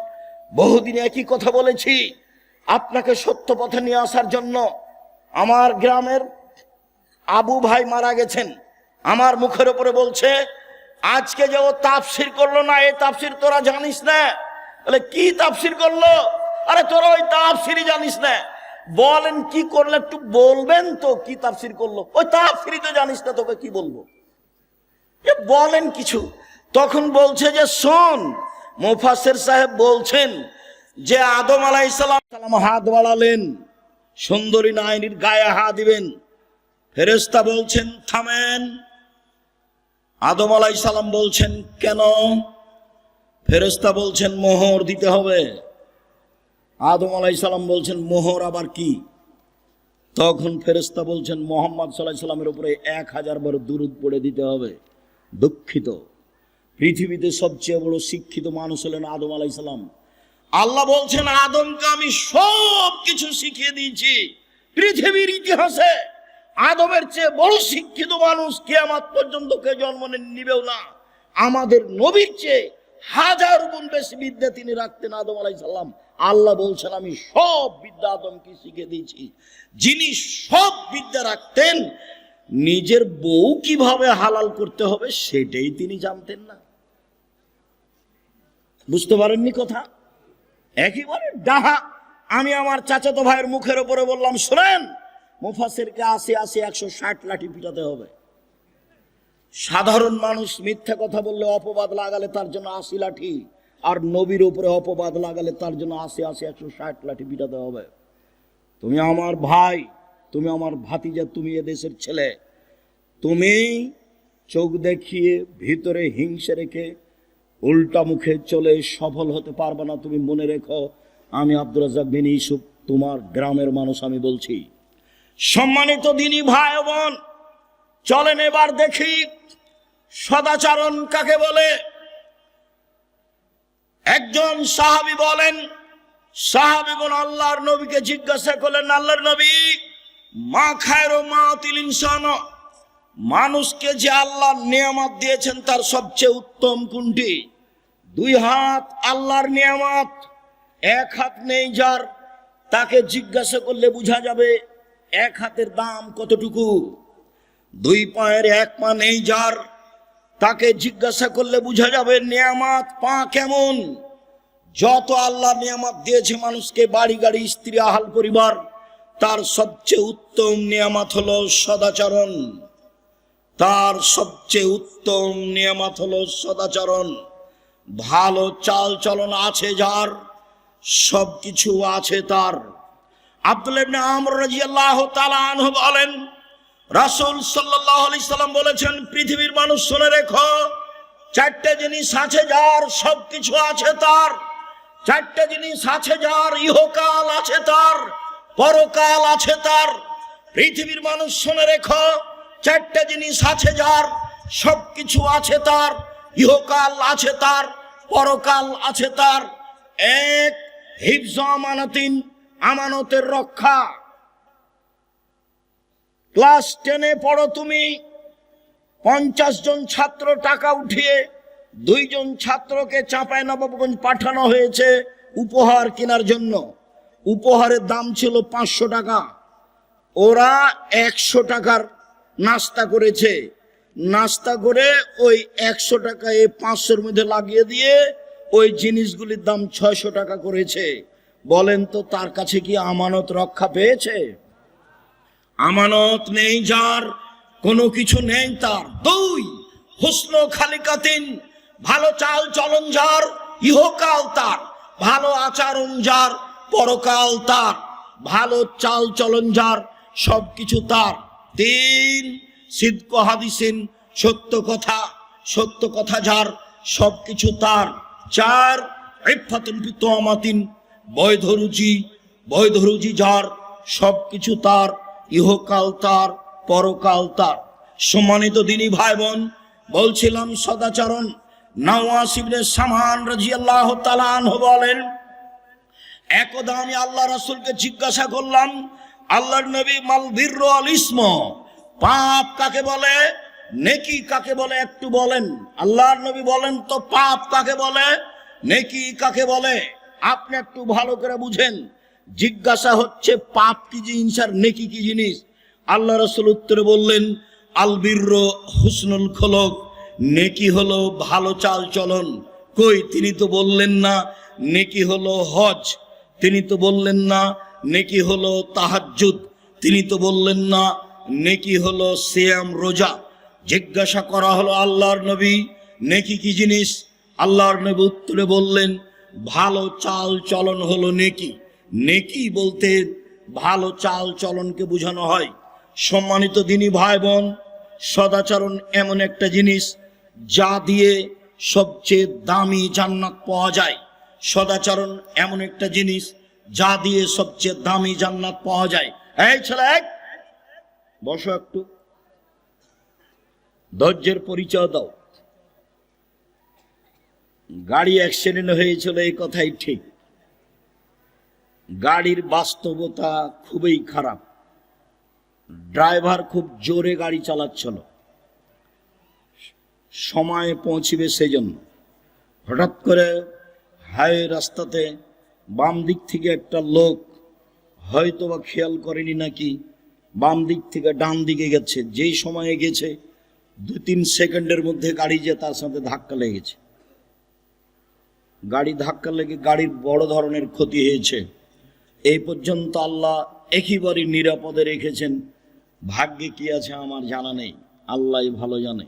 বহুদিন একই কথা বলেছি আপনাকে সত্য পথে নিয়ে আসার জন্য। আমার গ্রামের আবু ভাই মারা গেছেন, আমার মুখের উপরে বলছে, আজকে যে ও তাফসির করলো না, এই তাফসির তোরা জানিস না। বলে কি তাফসির করলো? আরে তোরা ওই তাফসিরই জানিস না। বলেন কি করলে একটু বলবেন তো, কি তাফসির করলো? ওই তাফসিরই তো জানিস না, তোকে কি বলবো? বলেন কিছু। তখন বলছে যে শোন, মুফাসসির সাহেব বলছেন যে আদম আলাইহিস সালাম হাত বাড়ালেন, সুন্দরী নারীর গায়ে হাত দিবেন। ফেরেশতা বলছেন থামেন। আদম আলাইহিস সালাম বলছেন কেন? ফেরেশতা বলছেন মোহর দিতে হবে। আদম আলাইহিস সালাম বলছেন মোহর আবার কি? তখন ফেরেশতা বলছেন মুহাম্মদ সাল্লাল্লাহু আলাইহি সাল্লামের উপরে 1000 বার দুরূদ পড়ে দিতে হবে। দুঃখিত, পৃথিবীতে সবচেয়ে বড় শিক্ষিত মানুষ হলেন আদম আলাইহিস সালাম। আল্লাহ বলছেন আদমকে আমি সব কিছু শিখিয়ে দিয়েছি। পৃথিবীর ইতিহাসে আদমের চেয়ে বড় শিক্ষিত মানুষ কিয়ামত পর্যন্ত কে জন্ম নিবেও না। আমাদের নবীর চেয়ে 1000 গুণ বেশি বিদ্যা তিনি রাখতেন আদম আলাইহিস সালাম। আল্লাহ বলছেন আমি সব বিদ্যা আদমকে শিখিয়ে দিয়েছি। যিনি সব বিদ্যা রাখতেন, নিজের বউ কিভাবে হালাল করতে হবে সেটাই তিনি জানতেন না। বুঝতে পারেননি কথা? একেবারে ডাহা। আমি আমার চাচাতো ভাইয়ের মুখের উপরে বললাম, শুনেন, মুফাসসিরকে 80 160 লাঠি পিটাতে হবে। সাধারণ মানুষ মিথ্যা কথা বললে, অপবাদ লাগালে তার জন্য 80 লাঠি, আর নবীর উপরে অপবাদ লাগালে তার জন্য 80 160 লাঠি পিটাতে হবে। তুমি আমার ভাই, তুমি আমার ভাতিজা, তুমি এদেশের ছেলে, তুমি চোখ দেখিয়ে ভিতরে হিংসে রেখে উল্টা মুখে চলে সফল হতে পারবে না। তুমি মনে রেখো, আমি আব্দুর রাজ্জাক বিন ইউসুফ, তোমার গ্রামের মানুষ আমি বলছি। সম্মানিত দিনী ভাই বোন, চলেন এবার দেখি সদাচরণ কাকে বলে। একজন সাহাবী বলেন, সাহাবীগণ আল্লাহর নবীকে জিজ্ঞাসা করলেন, আল্লাহর নবী, মা খায়রু মাতিল ইনসান, মানুষকে যে আল্লাহ নিয়ামত দিয়েছেন তার সবচেয়ে উত্তম কোনটি? 2 হাত আল্লাহর নিয়ামত, 1 হাত নেই যার, তাকে জিজ্ঞাসা করলে বোঝা যাবে 1 হাতের দাম কতটুকু। 2 পায়ের 1 পা নেই যার, তাকে জিজ্ঞাসা করলে বোঝা যাবে নিয়ামত পা কেমন। যত আল্লাহ নিয়ামত দিয়েছে মানুষকে, বাড়ি গাড়ি স্ত্রী আহাল পরিবার, তার সবচেয়ে উত্তম নিয়ামত হলো সদাচরণ। তার সবচেয়ে উত্তম নিয়ামত হলো সদাচরণ। ভালো চাল চলন আছে যার, সবকিছু আছে তার। আব্দুল্লাহ ইবনে আমর রাদিয়াল্লাহু তাআলা আনহু বলেন, রাসূল সাল্লাল্লাহু আলাইহি সাল্লাম বলেছেন, পৃথিবীর মানুষ শুনে রেখো, 4টে জিনিস আছে যার, সবকিছু আছে তার। 4টে জিনিস আছে যার, ইহকাল আছে তার, পরকাল আছে তার। পৃথিবীর মানুষ শুনে রেখো, 4টে জিনিস আছে যার, সবকিছু আছে তার, ইহকাল আছে তার, পরকাল আছে তার। 1, হিফজ আমানাতিন, আমানতের রক্ষা। ক্লাস 10-এ পড়ো তুমি, 50 জন ছাত্র টাকা উঠিয়ে 2 জন ছাত্রকে চাঁপাইনবাবগঞ্জ পাঠানো হয়েছে উপহার কেনার জন্য। উপহারের দাম ছিল 500 টাকা। ওরা 100 টাকার নাস্তা করেছে। নাস্তা করে ওই 100 টাকা এই 500-এর মধ্যে লাগিয়ে দিয়ে ওই জিনিসগুলির দাম 600 টাকা করেছে। বলেন তো তার কাছে কি আমানত রক্ষা পেয়েছে? আমানত নেই যার, কোনো কিছু নেই তার। 2, হুসন খালিকাতিন, ভালো চাল চলন যার, ইহকাল তার। ভালো আচরণ যার, পরকাল তার। ভালো চাল চলন যার, সবকিছু তার। 3, সিদক হাদিসিন, সত্য কথা যার, সবকিছু তার। 4, ইফাতুন ফি তুমাতিন, বৈধ রুজি যার, সবকিছু তার, ইহকাল তার, পরকাল তার। সম্মানিত দিনী ভাই বোন, বলছিলাম সদাচরণ। নওয়াস ইবনে সামান রাদিয়াল্লাহু তাআলা আনহু বলেন, একদা আমি আল্লাহ রাসূলকে জিজ্ঞাসা করলাম, আল্লাহর নবী, মাল বিররু আল ইসম, পাপ কাকে বলে, নেকি কাকে বলে, একটু বলেন। আল্লাহর নবী বলেন, তো পাপ কাকে বলে, নেকি কাকে বলে? আপনি একটু ভালো করে বুঝেন। জিজ্ঞাসা হচ্ছে পাপ কি জিনিস আর নেকি কি জিনিস। আল্লাহ রাসূল উত্তরে বললেন, আল বিররু হুসনুল খুলুক, নেকি হলো ভালো চাল চলন। কই, তিনি তো বললেন না নেকি হলো হজ, তিনি তো বললেন না নেকি হলো তাহাজ্জুদ, তিনি তো বললেন না নেকি হলো সিয়াম রোজা। জিজ্ঞাসা করা হলো, আল্লাহর নবী নেকি কি জিনিস? আল্লাহর নবী উত্তরে বললেন, ভালো চাল চলন হলো নেকি। নেকি বলতে ভালো চাল চলনকে বোঝানো হয়। সম্মানিত দিনী ভাই বোন, সদাচরণ এমন একটা জিনিস যা দিয়ে সবচেয়ে দামি জান্নাত পাওয়া যায়। সদাচরণ এমন একটা জিনিস যা দিয়ে সবচেয়ে দামি জান্নাত পাওয়া যায়। এই ছেলে, বসো, একটু ধৈর্যের পরিচয় দাও। গাড়ি অ্যাক্সিডেন্ট হয়েছিল, এই কথাই ঠিক। গাড়ির বাস্তবতা খুবই খারাপ। ড্রাইভার খুব জোরে গাড়ি চালাচ্ছিল, সময়ে পৌঁছিবে সেজন্য। হঠাৎ করে হাইওয়ে রাস্তাতে বাম দিক থেকে একটা লোক হয়তো বা খেয়াল করেনি নাকি, বাম দিক থেকে ডান দিকে গেছে। যেই সময়ে গেছে 2-3 সেকেন্ডের মধ্যে গাড়ি যে তার সাথে ধাক্কা লেগেছে। গাড়ি ধাক্কা লেগে গাড়ির বড় ধরনের ক্ষতি হয়েছে। এই পর্যন্ত আল্লাহ একেবারে নিরাপদে রেখেছেন। ভাগ্যে কি আছে আমার জানা নেই, আল্লাহই ভালো জানে।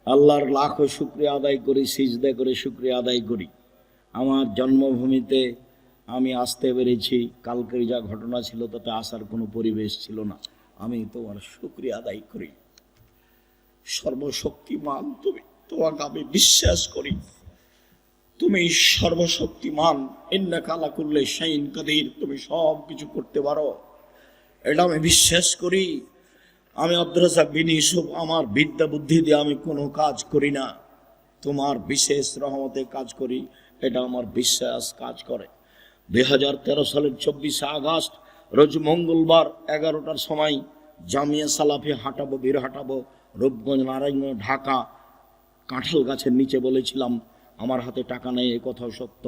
আল্লাহর লাখো শুকরিয়া আদায় করি, সিজদা করে শুকরিয়া আদায় করি। আমার জন্মভূমিতে আমি আসতে পেরেছি। কালকে যা ঘটনা ছিল তাতে আসার কোনো পরিবেশ ছিল না। আমি তোমার শুকরিয়া আদায় করি। সর্বশক্তিমান তুমি, তোমাকে আমি বিশ্বাস করি। তুমি সর্বশক্তিমান, ইন্নাকা আলা কুল্লি শাইইন কাদির, তুমি সব কিছু করতে পারো, এটা আমি বিশ্বাস করি। আমি আব্দুর রাজ্জাক বিন ইউসুফ, আমার বিদ্যা বুদ্ধি দিয়ে আমি কোনো কাজ করি না, তোমার বিশেষ রহমতে কাজ করি, এটা আমার বিশ্বাস কাজ করে। 2013 সালের 24 আগস্ট রোজ মঙ্গলবার 11টার সময় জামিয়া সালাফি হাঁটাবো, বীর হাঁটাবো, রূপগঞ্জ, নারায়ণগঞ্জ, ঢাকা। কাঁঠাল গাছের নিচে বলেছিলাম আমার হাতে টাকা নেই, এ কথাও সত্য।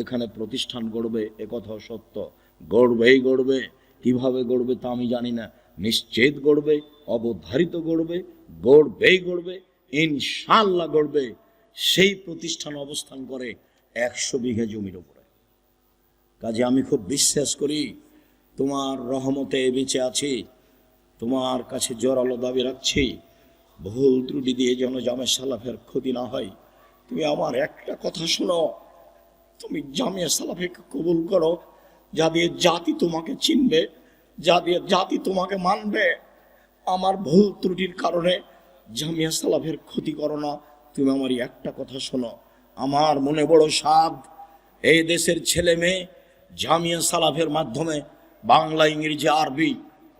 এখানে প্রতিষ্ঠান গড়বে, এ কথাও সত্য। গড়বেই গড়বে, কিভাবে গড়বে তা আমি জানি না, নিশ্চিত গড়বে, অবধারিত গড়বে, গড়বেই গড়বে, ইনশাআল্লাহ গড়বে। সেই প্রতিষ্ঠান অবস্থান করে 100 বিঘা জমির উপরে। কাজে আমি খুব বিশ্বাস করি তোমার রহমতে বেঁচে আছি, তোমার কাছে জোরালো দাবি রাখছি, ভুল ত্রুটি দিয়ে যেন জামিয়া সালাফের ক্ষতি না হয়। তুমি আমার একটা কথা শোনো, তুমি জামিয়া সালাফিকে কবুল করো, যা দিয়ে জাতি তোমাকে চিনবে, যা দিয়ে জাতি তোমাকে মানবে। আমার ভুল ত্রুটির কারণে জামিয়া সালাফের ক্ষতি করো না। তুমি আমার একটা কথা শোনো, আমার মনে বড় সাধ, এই দেশের ছেলে মেয়ে জামিয়া সালাফের মাধ্যমে বাংলা, ইংরেজি, আরবি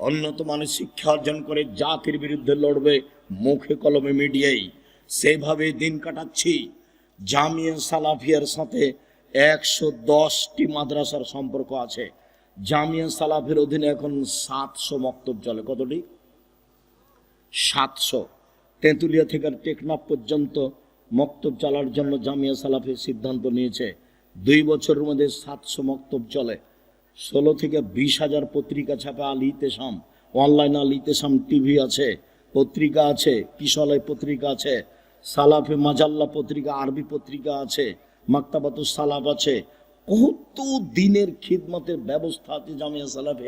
উন্নত মানের শিক্ষা অর্জন করে জাতির বিরুদ্ধে লড়বে, মুখে কলমে মিডিয়ায়। সেভাবে দিন কাটাচ্ছি। জামিয়া সালাফিয়ার সাথে 110টি মাদ্রাসার সম্পর্ক আছে। জামিয়া সালাফের অধীনে এখন 700 মক্তব চলে। কতটি? 700। তেঁতুলিয়া থেকে টেকনাফ পর্যন্ত মক্তব চালার জন্য জামিয়া সালাফের সিদ্ধান্ত নিয়েছে। 2 বছরের মধ্যে 700 মক্তব চলে। 16 থেকে 20,000 পত্রিকা ছাপে। আল ইতেসাম অনলাইন, আল ইতেসাম টিভি আছে, পত্রিকা আছে, কিশলয় পত্রিকা আছে, সালাফে মাজাল্লা পত্রিকা, আরবি পত্রিকা আছে, মাকতাবাতুস সালাফ আছে। কত দিনের খিদমতের ব্যবস্থা আছে জামিয়া সালাফে।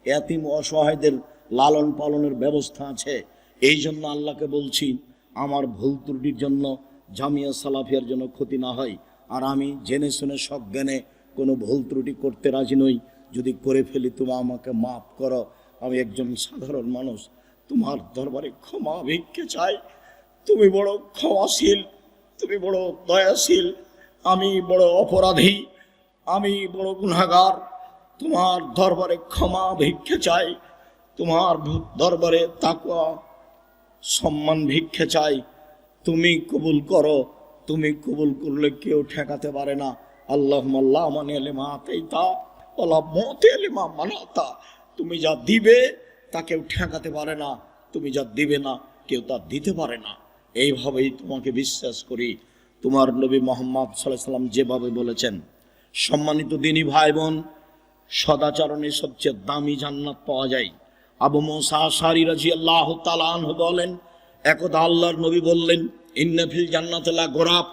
এতিম অসহায়দের লালন পালনের ব্যবস্থা আছে। এই জন্য আল্লাহকে বলছি আমার ভুল ত্রুটির জন্য জামিয়া সালাফিয়ার জন্য ক্ষতি না হয়। আর আমি জেনে শুনে সজ্ঞানে কোনো ভুল ত্রুটি করতে রাজি নই। যদি করে ফেলি তুমি আমাকে মাফ করো। আমি একজন সাধারণ মানুষ, তোমার দরবারে ক্ষমা ভিক্ষে চাই। তুমি বড় ক্ষমাশীল, তুমি বড় দয়াশীল। আমি বড় অপরাধী, আমি বড় গুনাহগার, তোমার দরবারে ক্ষমা ভিক্ষে চাই, তোমার দরবারে তাকওয়া সম্মান ভিক্ষে চাই, তুমি কবুল করো। তুমি কবুল করলে কেউ ঠেকাতে পারে না। আল্লাহুম্মা লা মানিয়া লিমা আতাইতা ওয়ালা মুতিয়া লিমা মানাতা। তুমি যা দিবে তা কেউ ঠেকাতে পারে না, তুমি যা দিবে না কেউ তা দিতে পারে না। এইভাবেই তোমাকে বিশ্বাস করি। তোমার নবী মুহাম্মদ সাল্লাল্লাহু আলাইহি সাল্লাম যেভাবে বলেছেন। সম্মানিত দিনী ভাই বোন, সদাচরণে সবচেয়ে দামি জান্নাত পাওয়া যায়। আবু মুসা আশআরী রাদিয়াল্লাহু তাআলা আনহু বলেন, একদা আল্লাহর নবী বললেন, ইন্না ফিল জান্নাতি লা গোরাব,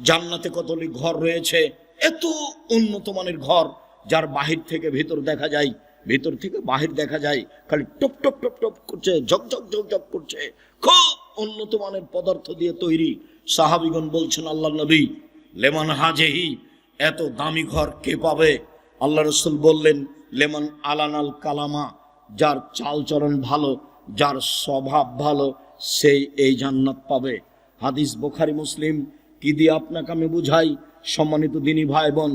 জান্নাতে কতগুলি ঘর রয়েছে, এত উন্নত মানের ঘর যার বাহির থেকে ভিতর দেখা যায়, ভিতর থেকে বাহির দেখা যায়, খালি টপ টপ টপ টপ করছে, ঝকঝক ঝকঝক করছে, খুব উন্নত মানের পদার্থ দিয়ে তৈরি। সাহাবীগণ বলছেন, আল্লাহর নবী, লেমান হাজেহি, এত দামি ঘর কে পাবে? আল্লাহ রাসূল বললেন, লেমান আলানাল কালামা, যার চালচরণ ভালো, যার স্বভাব ভালো, সেই এই জান্নাত পাবে। হাদিস বুখারী মুসলিম। কি দিয়ে আপনাকে আমি বুঝাই সম্মানিত দিনী ভাই বোন,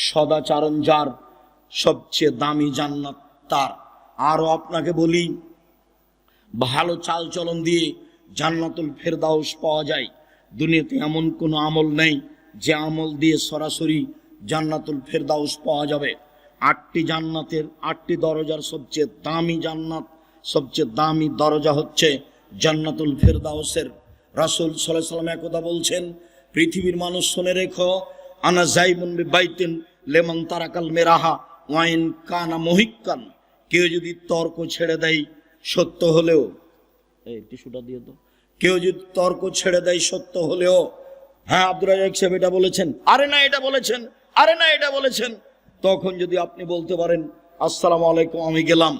সদাচরণ যার, সবচেয়ে দামি জান্নাত তার। আরো আপনাকে বলি, ভালো চালচলন দিয়ে জান্নাতুল ফেরদাউস পাওয়া যায়। দুনিয়াতে এমন কোনো আমল নেই যে আমল দিয়ে সরাসরি জান্নাতুল ফেরদাউস পাওয়া যাবে। 8টি জান্নাতের 8টি দরজার সবচেয়ে দামি জান্নাত, সবচেয়ে দামি দরজা হচ্ছে জান্নাতুল ফেরদাউসের। রাসূল সাল্লাল্লাহু আলাইহি ওয়াসাল্লাম একদা বলছেন, পৃথিবীর মানুষ শুনে রেখো, আনা যাইবুন বিবাইতিন লিমান তারাকাল মিরাহা ওয়াইন কানা মুহিক্কান। কেউ যদি তর্ক ছেড়ে দেয় সত্য হলেও, এই টিস্যুটা দিয়ে তো, কেউ যদি তর্ক ছেড়ে দেয় সত্য হলেও, হ্যাঁ আব্দুর রাজ্জাক সাহেব এটা বলেছেন, আরে না এটা বলেছেন, আরে না এটা বলেছেন, তখন যদি আপনি বলতে পারেন, আসসালামু আলাইকুম, আমি গেলাম,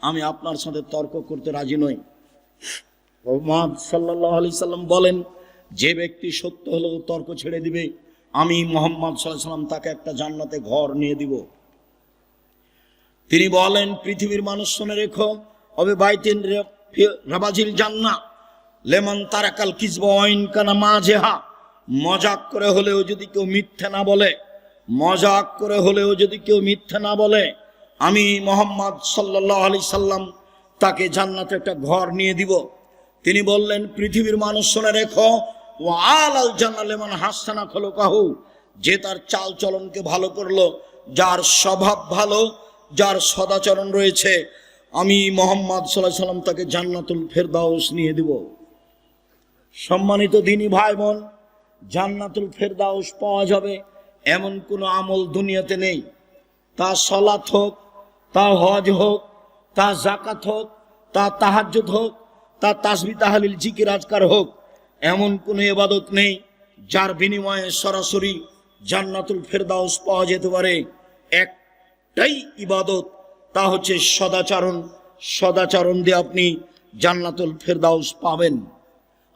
আমি আপনার সাথে তর্ক করতে রাজি নই। মুহাম্মদ সাল্লাল্লাহু আলাইহি সাল্লাম বলেন, যে ব্যক্তি সত্য হলেও তর্ক ছেড়ে দিবে, আমি মুহাম্মদ সাল্লাল্লাহু আলাইহি সাল্লাম তাকে একটা জান্নাতে ঘর নিয়ে দিব। তিনি বলেন, পৃথিবীর মানুষ শুনে রেখো, অবে বাইতিন রাবাজিল জান্নাহ লেমান তারাকাল কিযবা ওয়াইন কানা মাজেহা। মজাক করে হলেও যদি কেউ মিথ্যা না বলে, মজাক করে হলেও যদি কেউ মিথ্যা না বলে, আমি মুহাম্মদ সাল্লাল্লাহু আলাইহি সাল্লাম তাকে জান্নাতে একটা ঘর নিয়ে দিব। তিনি বললেন, পৃথিবীর মানুষ শুনে রেখো, ওয়া আলাল জান্নাহ লিমান হাসানা খুলুকাহু, যে তার চাল চলনকে ভালো করলো, যার স্বভাব ভালো, যার সদাচরণ রয়েছে, আমি মুহাম্মদ সাল্লাল্লাহু আলাইহি সাল্লাম তাকে জান্নাতুল ফেরদাউস নিয়ে দিব। সম্মানিত দিনী ভাই বোন, জান্নাতুল ফেরদাউস পাওয়া যাবে এমন কোনো আমল দুনিয়াতে নেই। তা সালাত হোক, তা হজ হোক, তা যাকাত হোক, তা তাহাজ্জুদ হোক, তা তাসবিহ তাহলিল জিকির আজকার হোক, এমন কোনো ইবাদত নেই যার বিনিময়ে সরাসরি জান্নাতুল ফেরদাউস পাওয়া যেতে পারে। একটাই ইবাদত, তা হচ্ছে সদাচরণ। সদাচরণ দিয়ে আপনি জান্নাতুল ফেরদাউস পাবেন।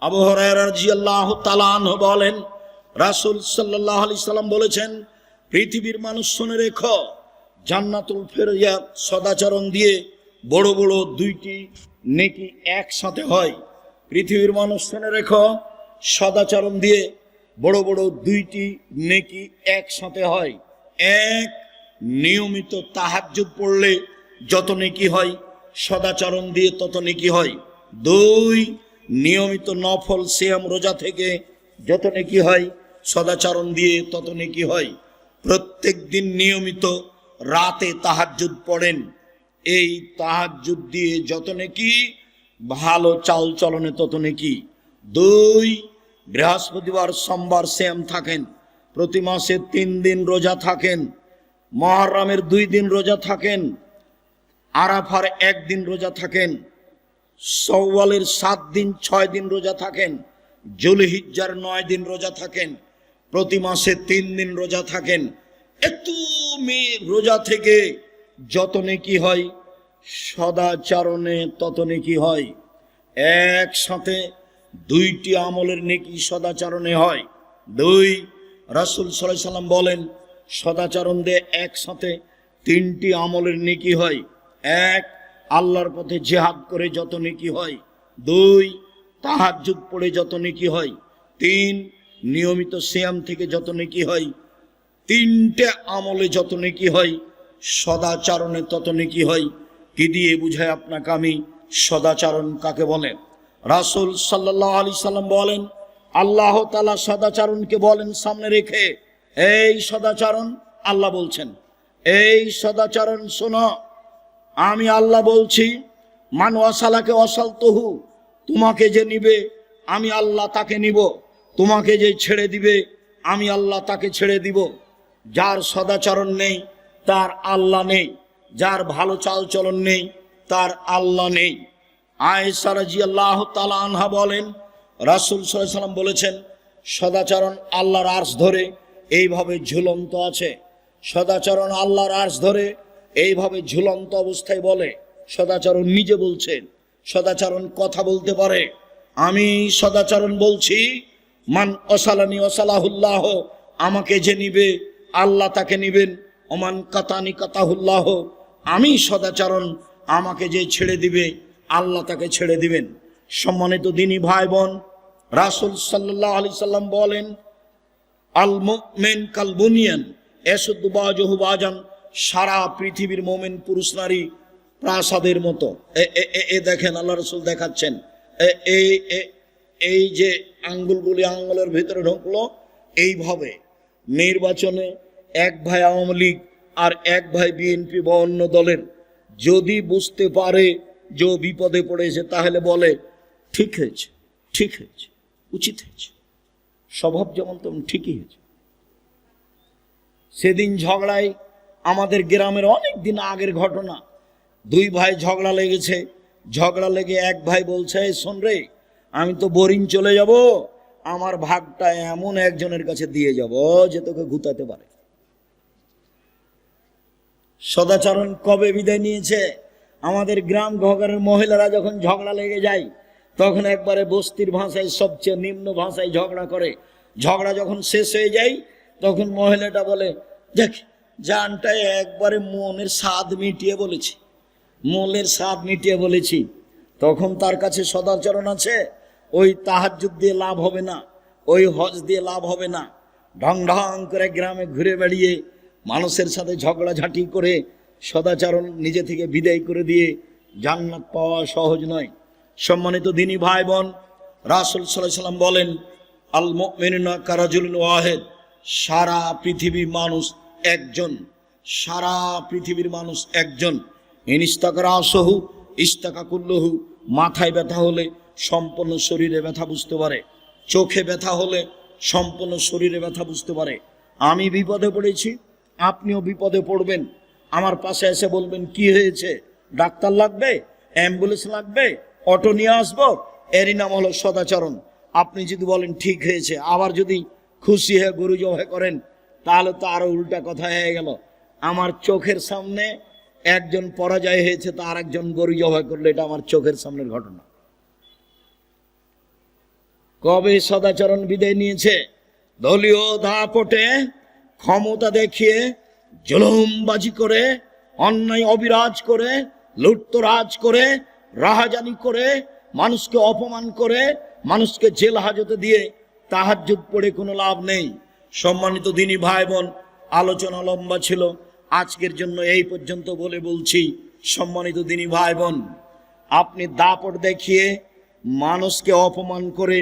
আবু হুরায়রা রাদিয়াল্লাহু তাআলা আনহু বলেন, রাসূল সাল্লাল্লাহু আলাইহি সাল্লাম বলেছেন, পৃথিবীর মানুষ শুনে রেখো, জান্নাতুল ফেরদাউস সদাচরণ দিয়ে বড় বড় 2টি নেকি একসাথে হয়। পৃথিবীর মানুষ শুনে রেখো, সদাচরণ দিয়ে বড় বড় 2টি নেকি একসাথে হয়। এক, নিয়মিত তাহাজ্জুদ পড়লে যত নেকি হয়, সদাচরণ দিয়ে তত নেকি হয়। 2, নিয়মিত নফল সিয়াম রোজা থেকে যত নেকি হয়, সদাচরণ দিয়ে তত নেকি হয়। প্রত্যেক দিন নিয়মিত রাতে তাহাজ্জুদ পড়েন, এই তাহাজ্জুদ দিয়ে যত নেকি, ভালো চাল চলনে তত নেকি। 2, বৃহস্পতিবার সোমবার সিয়াম থাকেন, প্রতি মাসে 3 দিন রোজা থাকেন, মুহররমের 2 দিন রোজা থাকেন, আরাফার 1 দিন রোজা থাকেন, শাওয়ালের 7 দিন 6 দিন রোজা থাকেন, যুলহিজ্জার 9 দিন রোজা থাকেন, প্রতি মাসে 3 দিন রোজা থাকেন। এত রোজা থেকে যত নেকি হয়, সদাচরণে তত নেকি হয়। একসাথে 2টি আমলের নেকি সদাচরণে হয়। 2, রাসূল সাল্লাল্লাহু আলাইহি সাল্লাম বলেন, সদাচরণ দিয়ে একসাথে 3টি আমলের নেকি হয়। 1, আল্লাহর পথে জিহাদ করে যত নেকি হয়। 2, তাহাজ্জুদ পড়ে যত নেকি হয়। 3, নিয়মিত সিয়াম থেকে যত নেকি হয়, 3টে আমলে যত নেকি হয়, সদাচরণে তত নেকি হয়। কি দিয়ে বুঝায় আপনাকে আমি সদাচরণ কাকে বলে? রাসূল সাল্লাল্লাহু আলাইহি সাল্লাম বলেন, আল্লাহ তাআলা সদাচরণকে বলেন সামনে রেখে, এই সদাচরণ, আল্লাহ বলছেন, এই সদাচরণ শোনো, আমি আল্লাহ বলছি, মান ওয়াসালাকে ওয়াসালতুহু, তোমাকে যে নিবে আমি আল্লাহ তাকে নিব, তোমাকে যে ছেড়ে দিবে আমি আল্লাহ তাকে ছেড়ে দিব। যার সদাচরণ নেই তার আল্লাহ নেই, যার ভালো চালচলন নেই তার আল্লাহ নেই। আয়েশা রাদিয়াল্লাহু তাআলা আনহা বলেন, রাসূল সাল্লাল্লাহু আলাইহি ওয়াসাল্লাম বলেছেন, সদাচরণ আল্লাহর আরশ ধরে এইভাবে ঝুলন্ত আছে। সদাচরণ আল্লাহর আরশ ধরে এইভাবে ঝুলন্ত অবস্থায় বলে। সদাচরণ নিজে বলছেন, সদাচরণ কথা বলতে পারে। আমি সদাচরণ বলছি, মান ওয়াসালানি ওয়াসালাহুল্লাহ, আমাকে যে নিবে আল্লাহ তাকে নিবেন। ওমান কাতানি কাতাহুল্লাহ, আমি সদাচরণ, আমাকে যে ছেড়ে দিবে আল্লাহ তাকে ছেড়ে দিবেন। সম্মানিত দিনী ভাই বোন, রাসূল সাল্লাল্লাহু আলাইহি সাল্লাম বলেন, আল মুমিন কাল বুনিয়ান ইয়াসুদ্দু বাযুহু বাযান, সারা পৃথিবীর মুমিন পুরুষ নারী প্রাসাদের মতো। এ দেখেন আল্লাহ রাসূল দেখাচ্ছেন, এই যে আঙ্গুলগুলি আঙ্গুলের ভিতরে ঢুকলো, এইভাবে নির্বাচনে এক ভাই আওয়ামী লীগ আর এক ভাই বিএনপি বা অন্য দলের যদি বুঝতে পারে যে বিপদে পড়েছে, তাহলে বলে ঠিক হয়েছে, ঠিক হয়েছে, উচিত হয়েছে, স্বভাব যেমন তেমন ঠিকই হয়েছে। সেদিন ঝগড়ায়, আমাদের গ্রামের অনেক দিন আগের ঘটনা, দুই ভাই ঝগড়া লেগেছে। ঝগড়া লেগে এক ভাই বলছে, শোন রে, আমি তো বোরিং চলে যাব, আমার ভাগটা এমন একজনের কাছে দিয়ে যাব যে তোকে গুতাতে পারে। সদাচরণ কবে বিদায় নিয়েছে? আমাদের গ্রাম ঘরের মহিলারা যখন ঝগড়া লেগে যায়, তখন একবারে বস্তির ভাষায়, সবচেয়ে নিম্ন ভাষায় ঝগড়া করে। ঝগড়া যখন শেষ হয়ে যায়, তখন মহিলাটা বলে, দেখ, জানটা একবারে মনের স্বাদ মিটিয়ে বলেছি, মনের স্বাদ মিটিয়ে বলেছি। তখন তার কাছে সদাচরণ আছে? ওই তাহাজ্জুদ দিয়ে লাভ হবে না, ওই হজ দিয়ে লাভ হবে না। ঢং ঢং করে গ্রামে ঘুরে বেড়িয়ে মানুষের সাথে ঝগড়াঝাঁটি করে সদাচরণ নিজে থেকে বিদায় করে দিয়ে জান্নাত পাওয়া সহজ নয়। সম্মানিত দিনী ভাই বোন, রাসূল সাল্লাল্লাহু আলাইহি সাল্লাম বলেন, আল মুমিনুনা কারাজুলুন ওয়াহিদ, সারা পৃথিবীর মানুষ একজন, সারা পৃথিবীর মানুষ একজন। ইনিস্তাকা রাসহু ইস্তাকা কুল্লুহু, মাথায় ব্যথা হলে সম্পূর্ণ শরীরে ব্যথা বুঝতে পারে, চোখে ব্যথা হলে সম্পূর্ণ শরীরে ব্যথা বুঝতে পারে। আমি বিপদে পড়েছি, আপনিও বিপদে পড়বেন, আমার পাশে এসে বলবেন, কি হয়েছে, ডাক্তার লাগবে, অ্যাম্বুলেন্স লাগবে, অটো নিয়ে আসবো, এরই নাম হলো সদাচরণ। আপনি যদি বলেন ঠিক হয়েছে, আবার যদি খুশি হয়ে গরু জবাই করেন, তাহলে তো আরো উল্টা কথা হয়ে গেল। আমার চোখের সামনে একজন পরাজয় হয়েছে, তো আর একজন গরু জবাই করলো, এটা আমার চোখের সামনের ঘটনা। কবে সদাচরণ বিদায় নিয়েছে? দলীয় দাপটে ক্ষমতা দেখিয়ে, জুলুমবাজি করে, অন্যায় অবিরাজ করে, লুটতরাজ করে, রাহাজানি করে, মানুষকে অপমান করে, মানুষকে জেল হাজতে দিয়ে তাহাজ্জুদ পড়ে কোনো লাভ নেই। সম্মানিত দিনী ভাই বোন, আলোচনা লম্বা ছিল, আজকের জন্য এই পর্যন্ত বলে বলছি, সম্মানিত দিনী ভাই বোন, আপনি দাপট দেখিয়ে মানুষকে অপমান করে,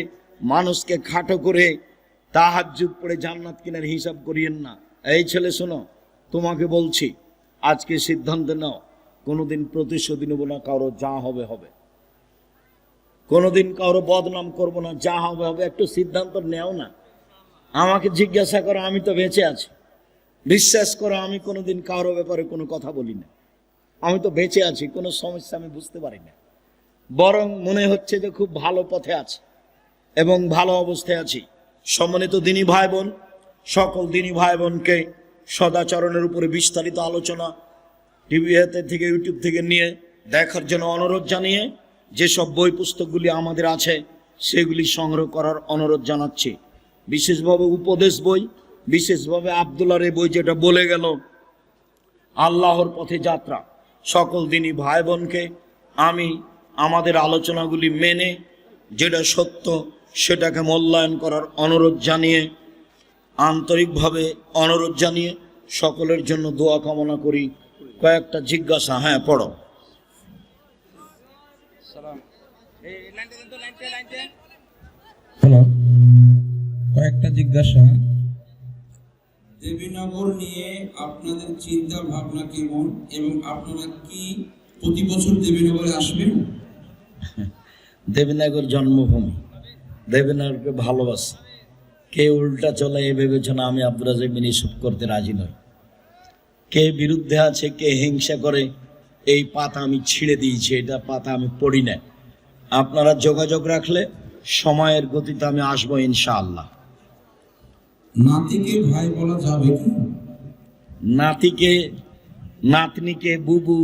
মানুষকে খাটো করে তাহাজ্জুদ পড়ে জান্নাত কিনার হিসাব করিয়েন না। এই ছেলে শোনো, তোমাকে বলছি, আজকে সিদ্ধান্ত নাও, কোনোদিন প্রতিশোধ নেব না, কারো যা হবে হবে, কোনোদিন কারো বদনাম করবো না, যা হবে হবে, একটু সিদ্ধান্ত নেও না। আমাকে জিজ্ঞাসা করো, আমি তো বেঁচে আছি, বিশ্বাস করো, আমি কোনোদিন কারো ব্যাপারে কোনো কথা বলি না, আমি তো বেঁচে আছি, কোনো সমস্যা আমি বুঝতে পারি না, বরং মনে হচ্ছে যে খুব ভালো পথে আছে এবং ভালো অবস্থায় আছি। সম্মানিত দিনী ভাই বোন, সকল দিনী ভাই বোনকে সদাচরণের উপরে বিস্তারিত আলোচনা টিভি থেকে, ইউটিউব থেকে নিয়ে দেখার জন্য অনুরোধ জানিয়ে, যেসব বই পুস্তকগুলি আমাদের আছে সেগুলি সংগ্রহ করার অনুরোধ জানাচ্ছি। বিশেষভাবে উপদেশ বই, বিশেষভাবে আব্দুল্লাহর এই বই, যেটা বলে গেল আল্লাহর পথে যাত্রা। সকল দিনী ভাই বোনকে আমি আমাদের আলোচনাগুলি মেনে, যেটা সত্য সেটাকে মূল্যায়ন করার অনুরোধ জানিয়ে, আন্তরিকভাবে অনুরোধ জানিয়ে সকলের জন্য দোয়া কামনা করি। কয়েকটা জিজ্ঞাসা, হ্যাঁ পড়ো। হ্যালো, কয়েকটা জিজ্ঞাসা। দেবীনগর নিয়ে আপনাদের চিন্তা ভাবনা কেমন এবং আপনারা কি প্রতি বছর দেবীনগরে আসবেন? দেবীনগর জন্মভূমি, দেবীনগরকে ভালোবাসি। কে উল্টা চলে এ বিবেচনা আমি আব্দুর রাজ্জাক বিন ইউসুফ করতে রাজি নই। কে বিরুদ্ধে আছে, কে হিংসা করে, এই পাতা আমি ছিঁড়ে দিয়েছি, এটা পাতা আমি পড়ি না। আপনারা যোগাযোগ রাখলে সময়ের গতিতে আমি আসবো ইনশাআল্লাহ। নাতিকে ভাই বলা যাবে কি? নাতিকে, নাতনিকে বুবু,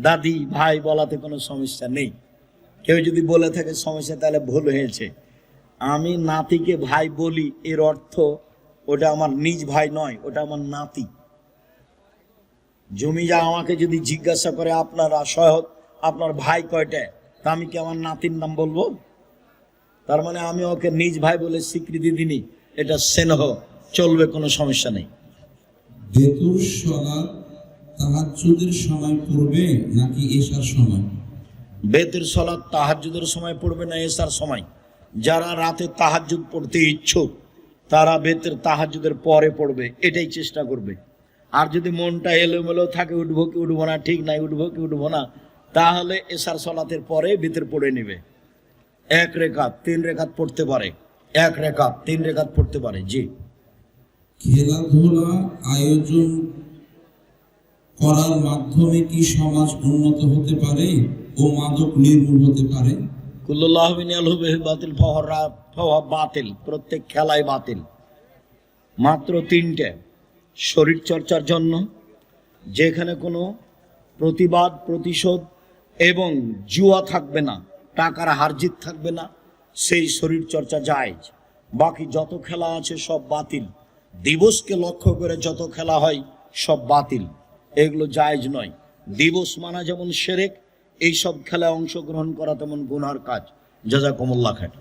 দাদি, ভাই বলাতে কোনো সমস্যা নেই। কেউ যদি বলে থাকে সমস্যা, তাহলে ভুল হয়েছে। আমি নাতিকে ভাই বলি, এর অর্থ ওটা আমার নিজ ভাই নয়, ওটা আমার নাতি। জমিজা আমাকে যদি জিজ্ঞাসা করে আপনারা সহজ আপনার ভাই কয়টা, তা আমি কি আমার নাতির নাম বলবো? তার মানে আমি ওকে নিজ ভাই বলে স্বীকৃতি দিনি, এটা স্নেহ, চলবে, কোনো সমস্যা নেই। বেতুর সালাত তাহাজ্জুদের সময় পড়বে নাকি এশার সময়? বেতের সালাত তাহাজ্জুদের সময় পড়বে না এশার সময়। যারা রাতে তাহাজ্জুদ পড়তে ইচ্ছুক তারা বেতের তাহাজ্জুদের পরে পড়বে, এটাই চেষ্টা করবে। আর যদি মনটা এলোমেলো থাকে, উঠবো কি উঠবো না, ঠিক নাই, উঠবো কি উঠবো না, তাহলে এশার সালাতের পরে বেতের পড়ে নেবে। 1 রেখাত 3 রেখাত পড়তে পারে, 1 রেখাত 3 রেখাত পড়তে পারে। জি। খেলাধুলা আয়োজন করার মাধ্যমে কি সমাজ উন্নত হতে পারে ও মাদক নির্মূল হতে পারে? কুল্লুল্লাহু বিনিয়ালহু বিহি বাতিল ফাহুয়া বাতিল, প্রত্যেক খেলাই বাতিল। মাত্র 3টে শরীর চর্চার জন্য, যেখানে কোনো প্রতিবাদ, প্রতিশোধ এবং জুয়া থাকবে না, টাকার হারজিত থাকবে না, সেই শরীর চর্চা জায়েজ। বাকি যত খেলা আছে সব বাতিল। দিবসকে লক্ষ্য করে যত খেলা হয় সব বাতিল, এগুলো জায়েজ নয়। দিবস মানা যেমন শিরক, এইসব খেলায় অংশগ্রহণ করা তেমন গুনার কাজ। জাযাকুমুল্লাহ খাইর।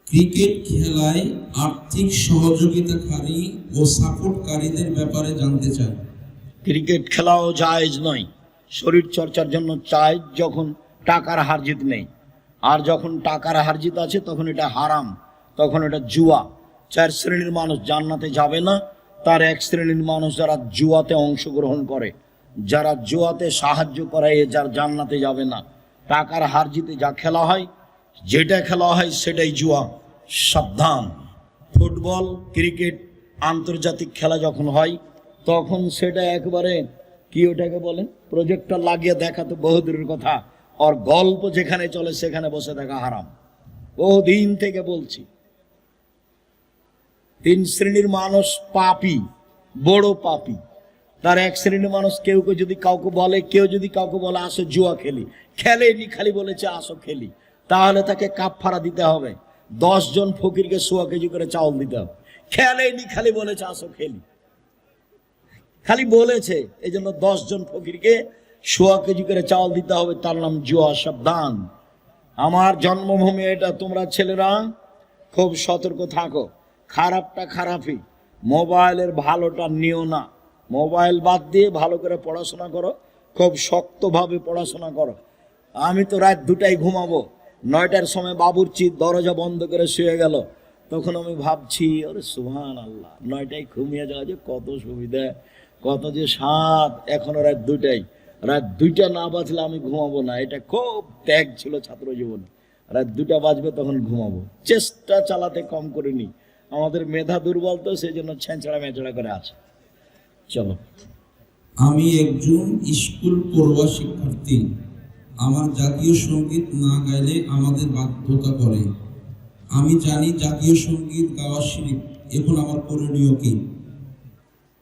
ক্রিকেট খেলায় আর্থিক সহযোগিতাকারী ও সাপোর্টকারীদের ব্যাপারে জানতে চাই। ক্রিকেট খেলাও জায়েজ নয়। শরীর চর্চার জন্য চাই যখন টাকার হারজিত নেই, আর যখন টাকার হারজিত আছে তখন এটা হারাম, তখন এটা জুয়া। 4 শ্রেণীর মানুষ জান্নাতে যাবে না, তার 1 শ্রেণীর মানুষ যারা জুয়াতে অংশগ্রহণ করে, যারা জুয়াতে সাহায্য করে, যার জান্নাতে যাবে না। টাকার হারজিতে যা খেলা হয়, যেটা খেলা হয় সেটাই জুয়া। সাবধান। ফুটবল, ক্রিকেট, আন্তর্জাতিক খেলা যখন হয় তখন সেটা একবারে কি ওটাকে বলেন, প্রজেক্টর লাগিয়ে দেখা তো বহুদূরের কথা, আর গল্প যেখানে চলে সেখানে বসে দেখা হারাম। বহুদিন থেকে বলছি। 3 শ্রেণীর মানুষ পাপী, বড় পাপী। তার 1 শ্রেণীর মানুষ, কেউ যদি কাউকে বলে, কেউ যদি কাউকে বলে আসো জুয়া খেলি, খেলেনি, খালি বলেছে আসো খেলি, তাহলে তাকে কাফারা দিতে হবে। 10 জন ফকিরকে 100 কেজি করে চাউল দিতে হবে। খেলেনি, খালি বলেছে আসো খেলি, খালি বলেছে, এই জন্য 10 জন ফকিরকে 100 কেজি করে চাউল দিতে হবে, তার নাম জুয়া। সাবধান। আমার জন্মভূমি এটা, তোমরা ছেলেরা খুব সতর্ক থাকো। খারাপটা খারাপই, মোবাইলের ভালোটা নিও না। মোবাইল বাদ দিয়ে ভালো করে পড়াশোনা করো, খুব শক্তভাবে পড়াশোনা করো। আমি তো রাত 2টায় ঘুমাবো, 9টার সময় বাবুর্চি দরজা বন্ধ করে শুয়ে গেল, তখন আমি ভাবছি আরে সুবহানাল্লাহ, 9টায় ঘুমিয়ে যাওয়া যে কত সুবিধা, কত যে স্বাদ। এখনো রাত 2টায়, রাত 2টা না বাজলে আমি ঘুমাবো না, এটা খুব ত্যাগ ছিল ছাত্র জীবনে। রাত 2টা বাজবে তখন ঘুমাবো। চেষ্টা চালাতে কম করিনি, আমাদের মেধা দুর্বল তো, সেই জন্য ছেঁচড়া মেচড়া করে আছে। চলো। আমি একজন স্কুল পড়ুয়া শিক্ষার্থী। আমার জাতীয় সঙ্গীত না গাইলে আমাদের বাধ্যতা করে। আমি জানি জাতীয় সঙ্গীত গাওয়া শিরক, এখন আমার করণীয় কি?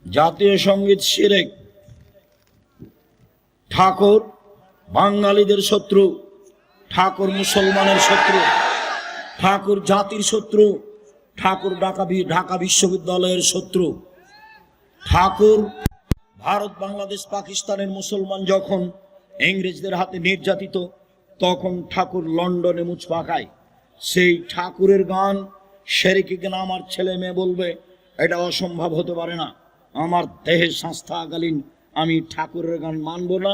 জাতীয় সঙ্গীত শিরক। ঠাকুর বাঙালিদের শত্রু, ঠাকুর মুসলমানের শত্রু, ঠাকুর জাতির শত্রু, ঠাকুর ঢাকা বিশ্ববিদ্যালয়ের শত্রু। ঠাকুর ভারত, বাংলাদেশ, পাকিস্তানের মুসলমান যখন ইংরেজদের হাতে নির্যাতিত, তখন ঠাকুর লন্ডনে মুচ পাকায়। সেই ঠাকুরের গান সেরেকি গান আমার ছেলে মেয়ে বলবে, এটা অসম্ভব হতে পারে না। আমার দেহের সংস্থাকালীন আমি ঠাকুরের গান মানব না,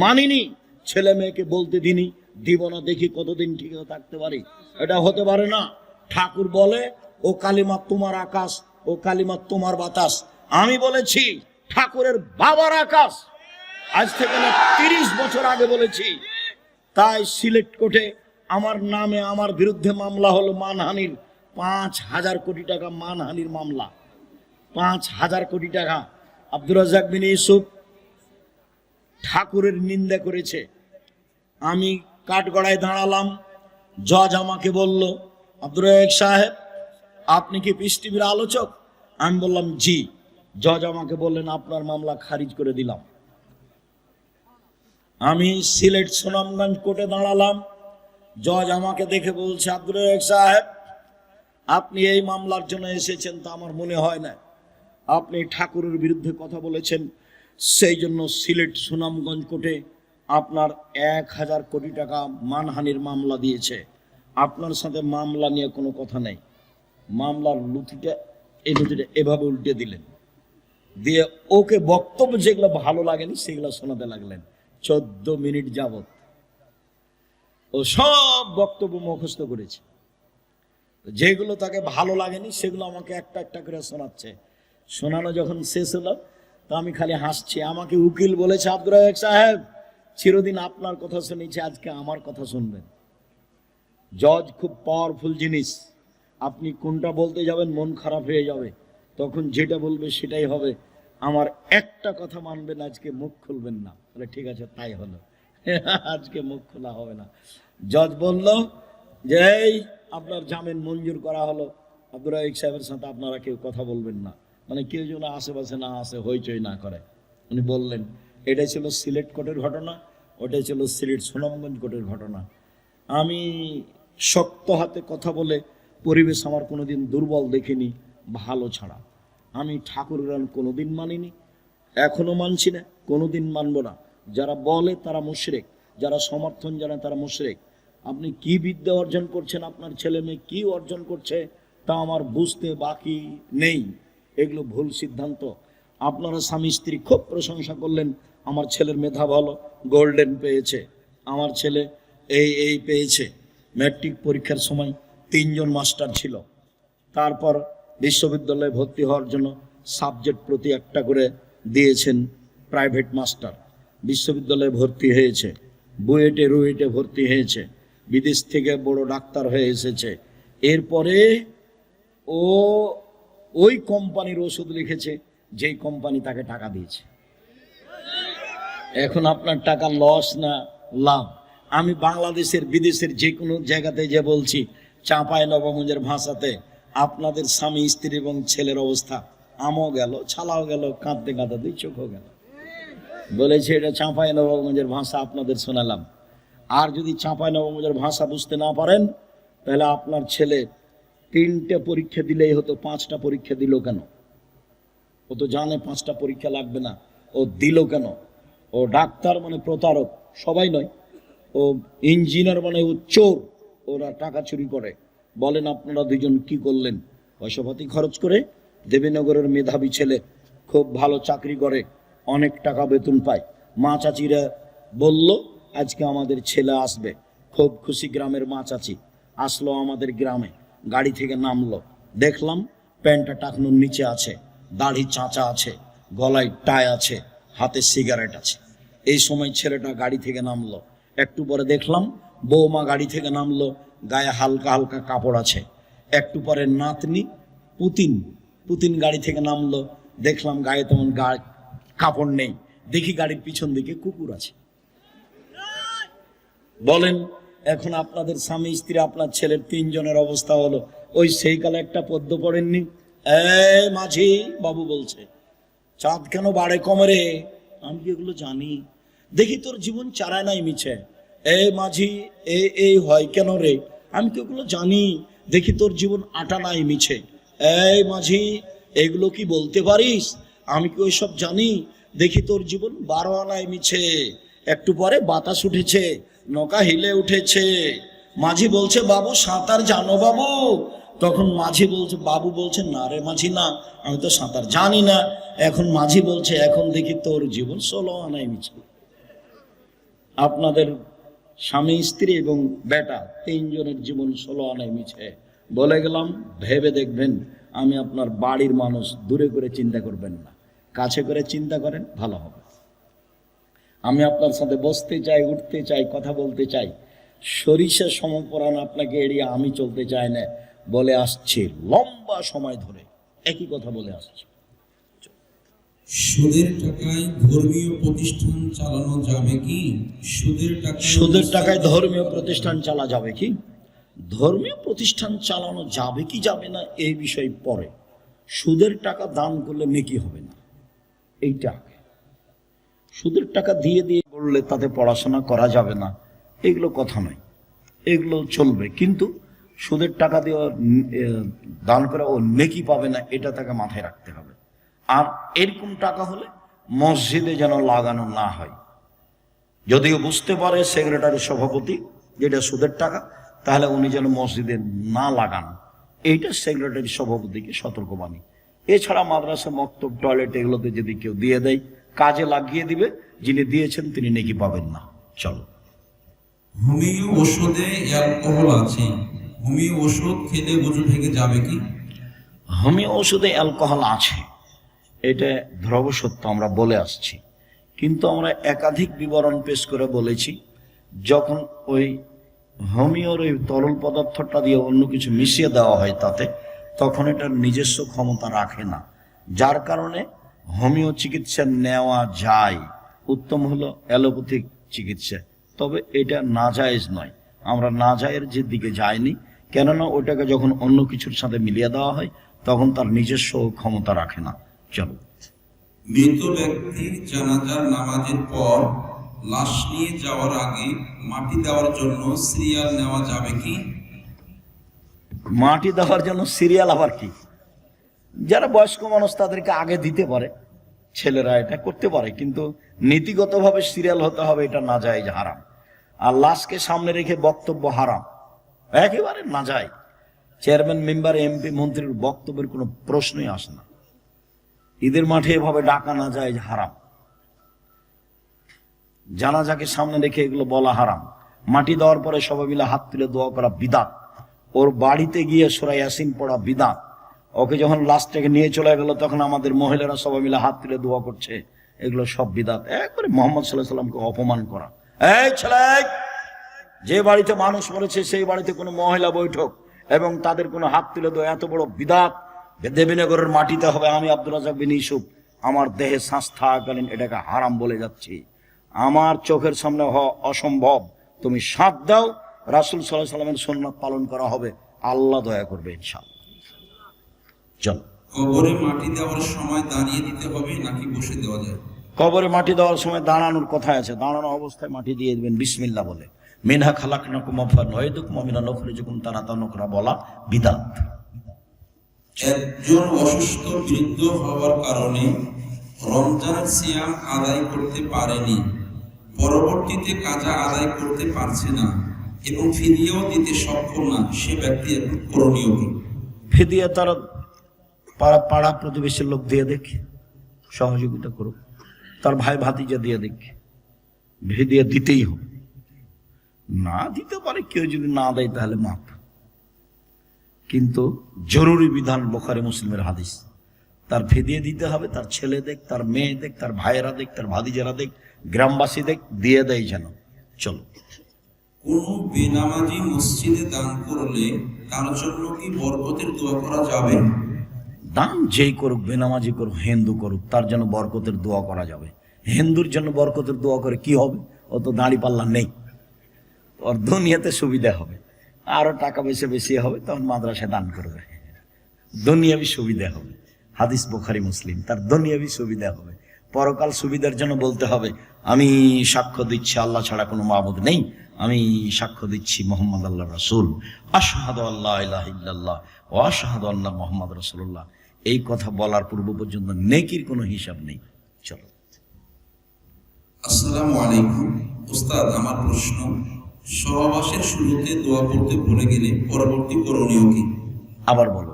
মানিনি, ছেলে মেয়েকে বলতে দিনি, দিব না, দেখি কতদিন ঠিক থাকতে পারি। এটা হতে পারে না। ঠাকুর বলে, ও কালিমা তোমার আকাশ, ও কালিমা তোমার বাতাস। আমি বলেছি ঠাকুরের বাবার আকাশ, আজ থেকে না 30 বছর আগে বলেছি। তাই সিলেট কোর্টে আমার নামে আমার বিরুদ্ধে মামলা হলো মানহানির, 5,000 কোটি টাকা মানহানির মামলা, 5,000 কোটি টাকা। আব্দুর রাজ্জাক বিন ইউসুফ ঠাকুরের নিন্দা করেছে। আমি কাঠগড়ায় দাঁড়ালাম, জজ আমাকে বলল, আব্দুর রাজ্জাক সাহেব আপনি কি পিস টিভির আলোচক? আমি বললাম জি। জজ আমাকে বললেন, আপনার মামলা খারিজ করে দিলাম। আমি সিলেট সুনামগঞ্জ কোর্টে দাঁড়ালাম, জজ আমাকে দেখে বলছে, আব্দুর রাজ্জাক সাহেব আপনি এই মামলার জন্য এসেছেন তা আমার মনে হয় না। আপনি ঠাকুরের বিরুদ্ধে কথা বলেছেন, সেই জন্য সিলেট সুনামগঞ্জ কোর্টে আপনার 1,000 কোটি টাকা মানহানির মামলা দিয়েছে। আপনার সাথে মামলা নিয়ে কোনো কথা নেই। মামলার লুথিটা এভাবে উল্টে দিলেন, দিয়ে ওকে বক্তব্য যেগুলো ভালো লাগেনি সেগুলো শোনাতে লাগলেন। 14 মিনিট যাবত ও সব বক্তব্য মুখস্থ করেছে। যেগুলো তাকে ভালো লাগেনি সেগুলো আমাকে একটা একটা করে শোনাচ্ছে। শোনানো যখন শেষ হলো তো আমি খালি হাসছি। আমাকে উকিল বলেছে, আব্দুর রাজ্জাক সাহেব চিরদিন আপনার কথা শুনেছি, আজকে আমার কথা শুনবেন। জজ খুব পাওয়ারফুল জিনিস, আপনি কোনটা বলতে যাবেন মন খারাপ হয়ে যাবে, তখন যেটা বলবে সেটাই হবে। আমার একটা কথা মানবেন, আজকে মুখ খুলবেন না। বলে ঠিক আছে, তাই হলো। আজকে মুখ খোলা হবে না। জজ বলল যে এই আপনার জামিন মঞ্জুর করা হলো, আব্দুর রাজ্জাক সাহেবের সাথে আপনারা কেউ কথা বলবেন না, মানে কেউ যেন আশেপাশে না আসে, হইচই না করে। উনি বললেন, এটাই ছিল সিলেট কোর্টের ঘটনা, ওটাই ছিল সিলেট সুনামগঞ্জ কোর্টের ঘটনা। আমি শক্ত হাতে কথা বলে পরিবেশ আমার কোনোদিন দুর্বল দেখিনি, ভালো ছাড়া। আমি ঠাকুরের গান কোনোদিন মানিনি, এখনো মানছি না, কোনোদিন মানব না। যারা বলে তারা মুশরিক, যারা সমর্থন জানায় তারা মুশরিক। আপনি কি বিদ্যা অর্জন করছেন, আপনার ছেলে মেয়ে কি অর্জন করছে তা আমার বুঝতে বাকি নেই। এগুলো ভুল সিদ্ধান্ত। আপনারা স্বামী স্ত্রী খুব প্রশংসা করলেন, আমার ছেলের মেধা ভালো, গোল্ডেন পেয়েছে, আমার ছেলে এই পেয়েছে। ম্যাট্রিক পরীক্ষার সময় 3 জন মাস্টার ছিল। তারপর বিশ্ববিদ্যালয়ে ভর্তি হওয়ার জন্য সাবজেক্ট প্রতি একটা করে দিয়েছেন প্রাইভেট মাস্টার। বিশ্ববিদ্যালয়ে ভর্তি হয়েছে, বুয়েটে রুয়েটে ভর্তি হয়েছে, বিদেশ থেকে বড় ডাক্তার হয়ে এসেছে। এরপরে ও ওই কোম্পানির ওষুধ লিখেছে যেই কোম্পানি তাকে টাকা দিয়েছে। এখন আপনার টাকা লস না লাভ? আমি বাংলাদেশের বিদেশের যে কোনো জায়গাতে যে বলছি, চাঁপাইনবাবগঞ্জের ভাষাতে আপনাদের স্বামী স্ত্রী এবং ছেলের অবস্থা আমও গেল, ছালাও গেল, কাঁদতে কাঁদতে 2 চোখও গেল। বলেছে এটা চাঁপাইনবাবগঞ্জের ভাষা আপনাদের শোনালাম। আর যদি চাঁপাইনবাবগঞ্জের ভাষা বুঝতে না পারেন তাহলে আপনার ছেলে 3টে পরীক্ষা দিলেই হতো, 5টা পরীক্ষা দিল কেন? ও তো জানে 5টা পরীক্ষা লাগবে না, ও দিল কেন? ও ডাক্তার মানে প্রতারক, সবাই নয়। ও ইঞ্জিনিয়ার মানে ও চোর, ওরা টাকা চুরি করে। বলেন আপনারা 2 জন কি করলেন? পয়সাপাতি খরচ করে দেবীনগরের মেধাবী ছেলে, খুব ভালো চাকরি করে, অনেক টাকা বেতন পায়। মা চাচিরা বলল আজকে আমাদের ছেলে আসবে, খুব খুশি। গ্রামের মা চাচি আসলো আমাদের গ্রামে, গাড়ি থেকে নামলো, দেখলাম প্যান্টটা টাকনুর নিচে আছে, দাড়ি চাঁচা আছে, গলায় টাই আছে, হাতে সিগারেট আছে। এই সময় ছেলেটা গাড়ি থেকে নামলো। একটু পরে দেখলাম বৌমা গাড়ি থেকে নামলো, গায়ে হালকা হালকা কাপড় আছে। একটু পরে নাতনি পুতিন গাড়ি থেকে নামলো, দেখলাম গায়ে তেমন কাপড় নেই। দেখি গাড়ির পিছন দিকে কুকুর আছে। বলেন এখন আপনাদের স্বামী স্ত্রী, আপনার ছেলের 3 জনের অবস্থা হলো ওই সেই কালে একটা পদ্য পড়েননি? এই মাঝি বাবু বলছে, চাঁদ কেন বাড়ে কমরে? আমি কি এগুলো জানি? দেখি তোর জীবন চারায় নাই মিছে। এই মাঝি এই হয় কেন রে? আমি কি ওগুলো জানি? দেখি তোর জীবন আটা নাই মিছে। এই মাঝি এগুলো কি বলতে পারিস? আমি কি ওইসব জানি? দেখি তোর জীবন 12 আনায় মিছে। একটু পরে বাতাস উঠেছে, নৌকা হিলে উঠেছে, মাঝি বলছে বাবু সাঁতার জানো বাবু? তখন মাঝি বলছে, বাবু বলছে না রে মাঝি না, আমি তো সাঁতার জানি না। এখন মাঝি বলছে এখন দেখি তোর জীবন 16 আনায় মিছে। আপনাদের স্বামী স্ত্রী এবং বেটা 3 জনের জীবন 16 আনায় মিছে। বলে গেলাম, ভেবে দেখবেন। আমি আপনার বাড়ির মানুষ, দূরে করে চিন্তা করবেন না, কাছে করে চিন্তা করেন, ভালো হবে। আমি আপনার সাথে বসতে চাই, উঠতে চাই, কথা বলতে চাই। সরিষা সমপরাণ আপনাকে এড়িয়ে আমি চলতে চাই না, বলে আসছে লম্বা সময় ধরে একই কথা বলে আসছে। সুদের টাকায় ধর্মীয় প্রতিষ্ঠান চালানো যাবে কি? সুদের টাকায় ধর্মীয় প্রতিষ্ঠান চালা যাবে কি? ধর্মীয় প্রতিষ্ঠান চালানো যাবে কি যাবে না এই বিষয় পরে। সুদের টাকা দান করলে নেকি হবে না, এইটা আগে। সুদের টাকা দিয়ে দিয়ে বললে তাতে পড়াশোনা করা যাবে না, এগুলো কথা নয়, এগুলো চলবে। কিন্তু সুদের টাকা দিয়ে দান করে ও নেকি পাবে না, এটা তাকে মাথায় রাখতে হবে। আর এরকম টাকা হলে মসজিদে যেন লাগানো না হয়। যদিও বুঝতে পারে সেক্রেটারি সভাপতি যেটা সুদের টাকা, তাহলে উনি যেন মসজিদে না লাগান, এইটা সেক্রেটারি সভাপতিকে সতর্কবাণী। এছাড়া মাদ্রাসা, মক্তব, টয়লেট এগুলোতে যদি কেউ দিয়ে দেয়, কাজে লাগিয়ে দিবে, যিনি দিয়েছেন তিনি নেকি পাবেন না। চলো, হোমিও ওষুধে অ্যালকোহল আছে, হোমিও ওষুধ খেলে ওজু ভেঙে যাবে কি? হোমিও ওষুধে অ্যালকোহল আছে, এটা ধ্রুব সত্য, আমরা বলে আসছি। কিন্তু আমরা একাধিক বিবরণ পেশ করে বলেছি, যখন ওই হোমিওর ওই তরল পদার্থটা দিয়ে অন্য কিছু মিশিয়ে দেওয়া হয় তাতে, তখন এটার নিজস্ব ক্ষমতা রাখে না, যার কারণে হোমিও চিকিৎসা নেওয়া যায়। উত্তম হলো অ্যালোপ্যাথিক চিকিৎসা, তবে এটা নাজায়েজ নয়। আমরা নাজায়ের যে দিকে যাইনি, কেননা ওটাকে যখন অন্য কিছুর সাথে মিলিয়ে দেওয়া হয় তখন তার নিজস্ব ক্ষমতা রাখে না। চলো, মৃত ব্যক্তির জানাজার নামাজের পর লাশ নিয়ে যাওয়ার আগে মাটি দেওয়ার জন্য সিরিয়াল নেওয়া যাবে কি? মাটি দেওয়ার জন্য সিরিয়াল আবার কি? যারা বয়স্ক মানুষ তাদেরকে আগে দিতে পারে, ছেলেরা এটা করতে পারে, কিন্তু নীতিগতভাবে সিরিয়াল হতে হবে, এটা নাজায়েজ, হারাম। আর লাশকে সামনে রেখে বক্তব্য হারাম, একেবারে নাজায়েজ। চেয়ারম্যান, মেম্বার, এমপি, মন্ত্রীর বক্তব্যের কোনো প্রশ্নই আসে না। ঈদের মাঠে এভাবে ডাকা নাজায়েজ, হারাম। জানাজাকে সামনে রেখে এগুলো বলা হারাম। মাটি দেওয়ার পরে সবাই মিলে হাত তুলে দোয়া করা বিদাত। ওর বাড়িতে গিয়ে সূরা ইয়াসিন পড়া বিদাত। ওকে যখন লাশটাকে নিয়ে চলে গেল তখন আমাদের মহিলারা সবাই মিলে হাত তুলে দোয়া করছে, এগুলো সব বিদাত। একবারে মুহাম্মদ সাল্লাল্লাহু আলাইহি ওয়াসাল্লামকে অপমান করা। এই ছেলে, যে বাড়িতে মানুষ মরেছে সেই বাড়িতে কোনো মহিলা বৈঠক এবং তাদের কোনো হাত তুলে দেওয়া এত বড় বিদাত। দেবীনগরের মাটিতে হবে। আমি আব্দুর রাজ্জাক বিন ইউসুফ আমার দেহে শ্বাস থাকাকালীন এটাকে হারাম বলে যাচ্ছি। আমার চোখের সামনে অসম্ভব, তুমি সাথ দাও, রাসূল সাল্লাল্লাহু আলাইহি ওয়াসাল্লামের সুন্নাত পালন করা হবে, আল্লাহ দয়া করবে ইনশাআল্লাহ। চল, কবরে মাটি দেওয়ার সময় দাঁড়িয়ে দিতে হবে নাকি বসে দেওয়া যায়? কবরে মাটি দেওয়ার সময় দাঁড়ানোর কথা আছে, দাঁড়ানো অবস্থায় মাটি দিয়ে দেবেন বিসমিল্লাহ বলে। মিনহা খালাকনাকুম ওয়া নুইদুকুম ওয়া মিনহা নুখরিজুকুম তারাতান উখরা বলা বিদআত। একজন অসুস্থ বৃদ্ধ হওয়ার কারণে রমজানের সিয়াম আদায় করতে পারেনি, পরবর্তীতে কাজা আদায় করতে পারছে না এবং ফিদিয়াও দিতে সক্ষম না, সে ব্যক্তি এখন করণীয় কি? ফিদিয়া তারা পাড়া প্রতিবেশীর লোক দিয়ে দেখে সহযোগিতা করুক, তার ভাই ভাতিজা দিয়ে দেখে, ফিদিয়া দিতেই হবে। না দিতে পারে কেউ, যদি না দেয় তাহলে মাপ। কিন্তু জরুরি বিধান বুখারী মুসলিমের হাদিস, তার ফিদিয়া দিতে হবে। তার ছেলে দেখ, তার মেয়ে দেখ, তার ভাইয়েরা দেখ, তার ভাতিজারা দেখ, গ্রামবাসী দেখ, দিয়ে দেয় যেন। চলো, কোন বেনামাজি মসজিদে দান করলে তার জন্য কি বরকতের দোয়া করা যাবে? দান যেই করুক, বেনামাজি করুক, হিন্দু করুক, তার জন্য বরকতের দোয়া করা যাবে। হিন্দুর জন্য বরকতের দোয়া করে কি হবে? ও তো দাড়ি পাল্লা নেই, ওর দুনিয়াতে সুবিধা হবে, আরো টাকা বেশি বেশি হবে, তখন মাদ্রাসায় দান করবে, দুনিয়াবি সুবিধা হবে। হাদিস বুখারী মুসলিম, তার দুনিয়াবি সুবিধা হবে। পরকাল সুবিধার জন্য বলতে হবে, আমি সাক্ষ্য দিচ্ছি আল্লাহ ছাড়া কোনো মাবুদ নেই, আমি সাক্ষ্য দিচ্ছি মুহাম্মদ আল্লাহর রাসূল, আশহাদু আল্লা ইলাহা ইল্লাল্লাহ ওয়া আশহাদু আন্না মুহাম্মাদ রাসূলুল্লাহ। এই কথা বলার পূর্ব পর্যন্ত নেকির কোনো হিসাব নেই। চলো, আসসালামু আলাইকুম উস্তাদ, আমার প্রশ্ন, সহবাসের শুরুতে দোয়া পড়তে ভুলে গেলে পরবর্তী করণীয় কি? আবার বলো।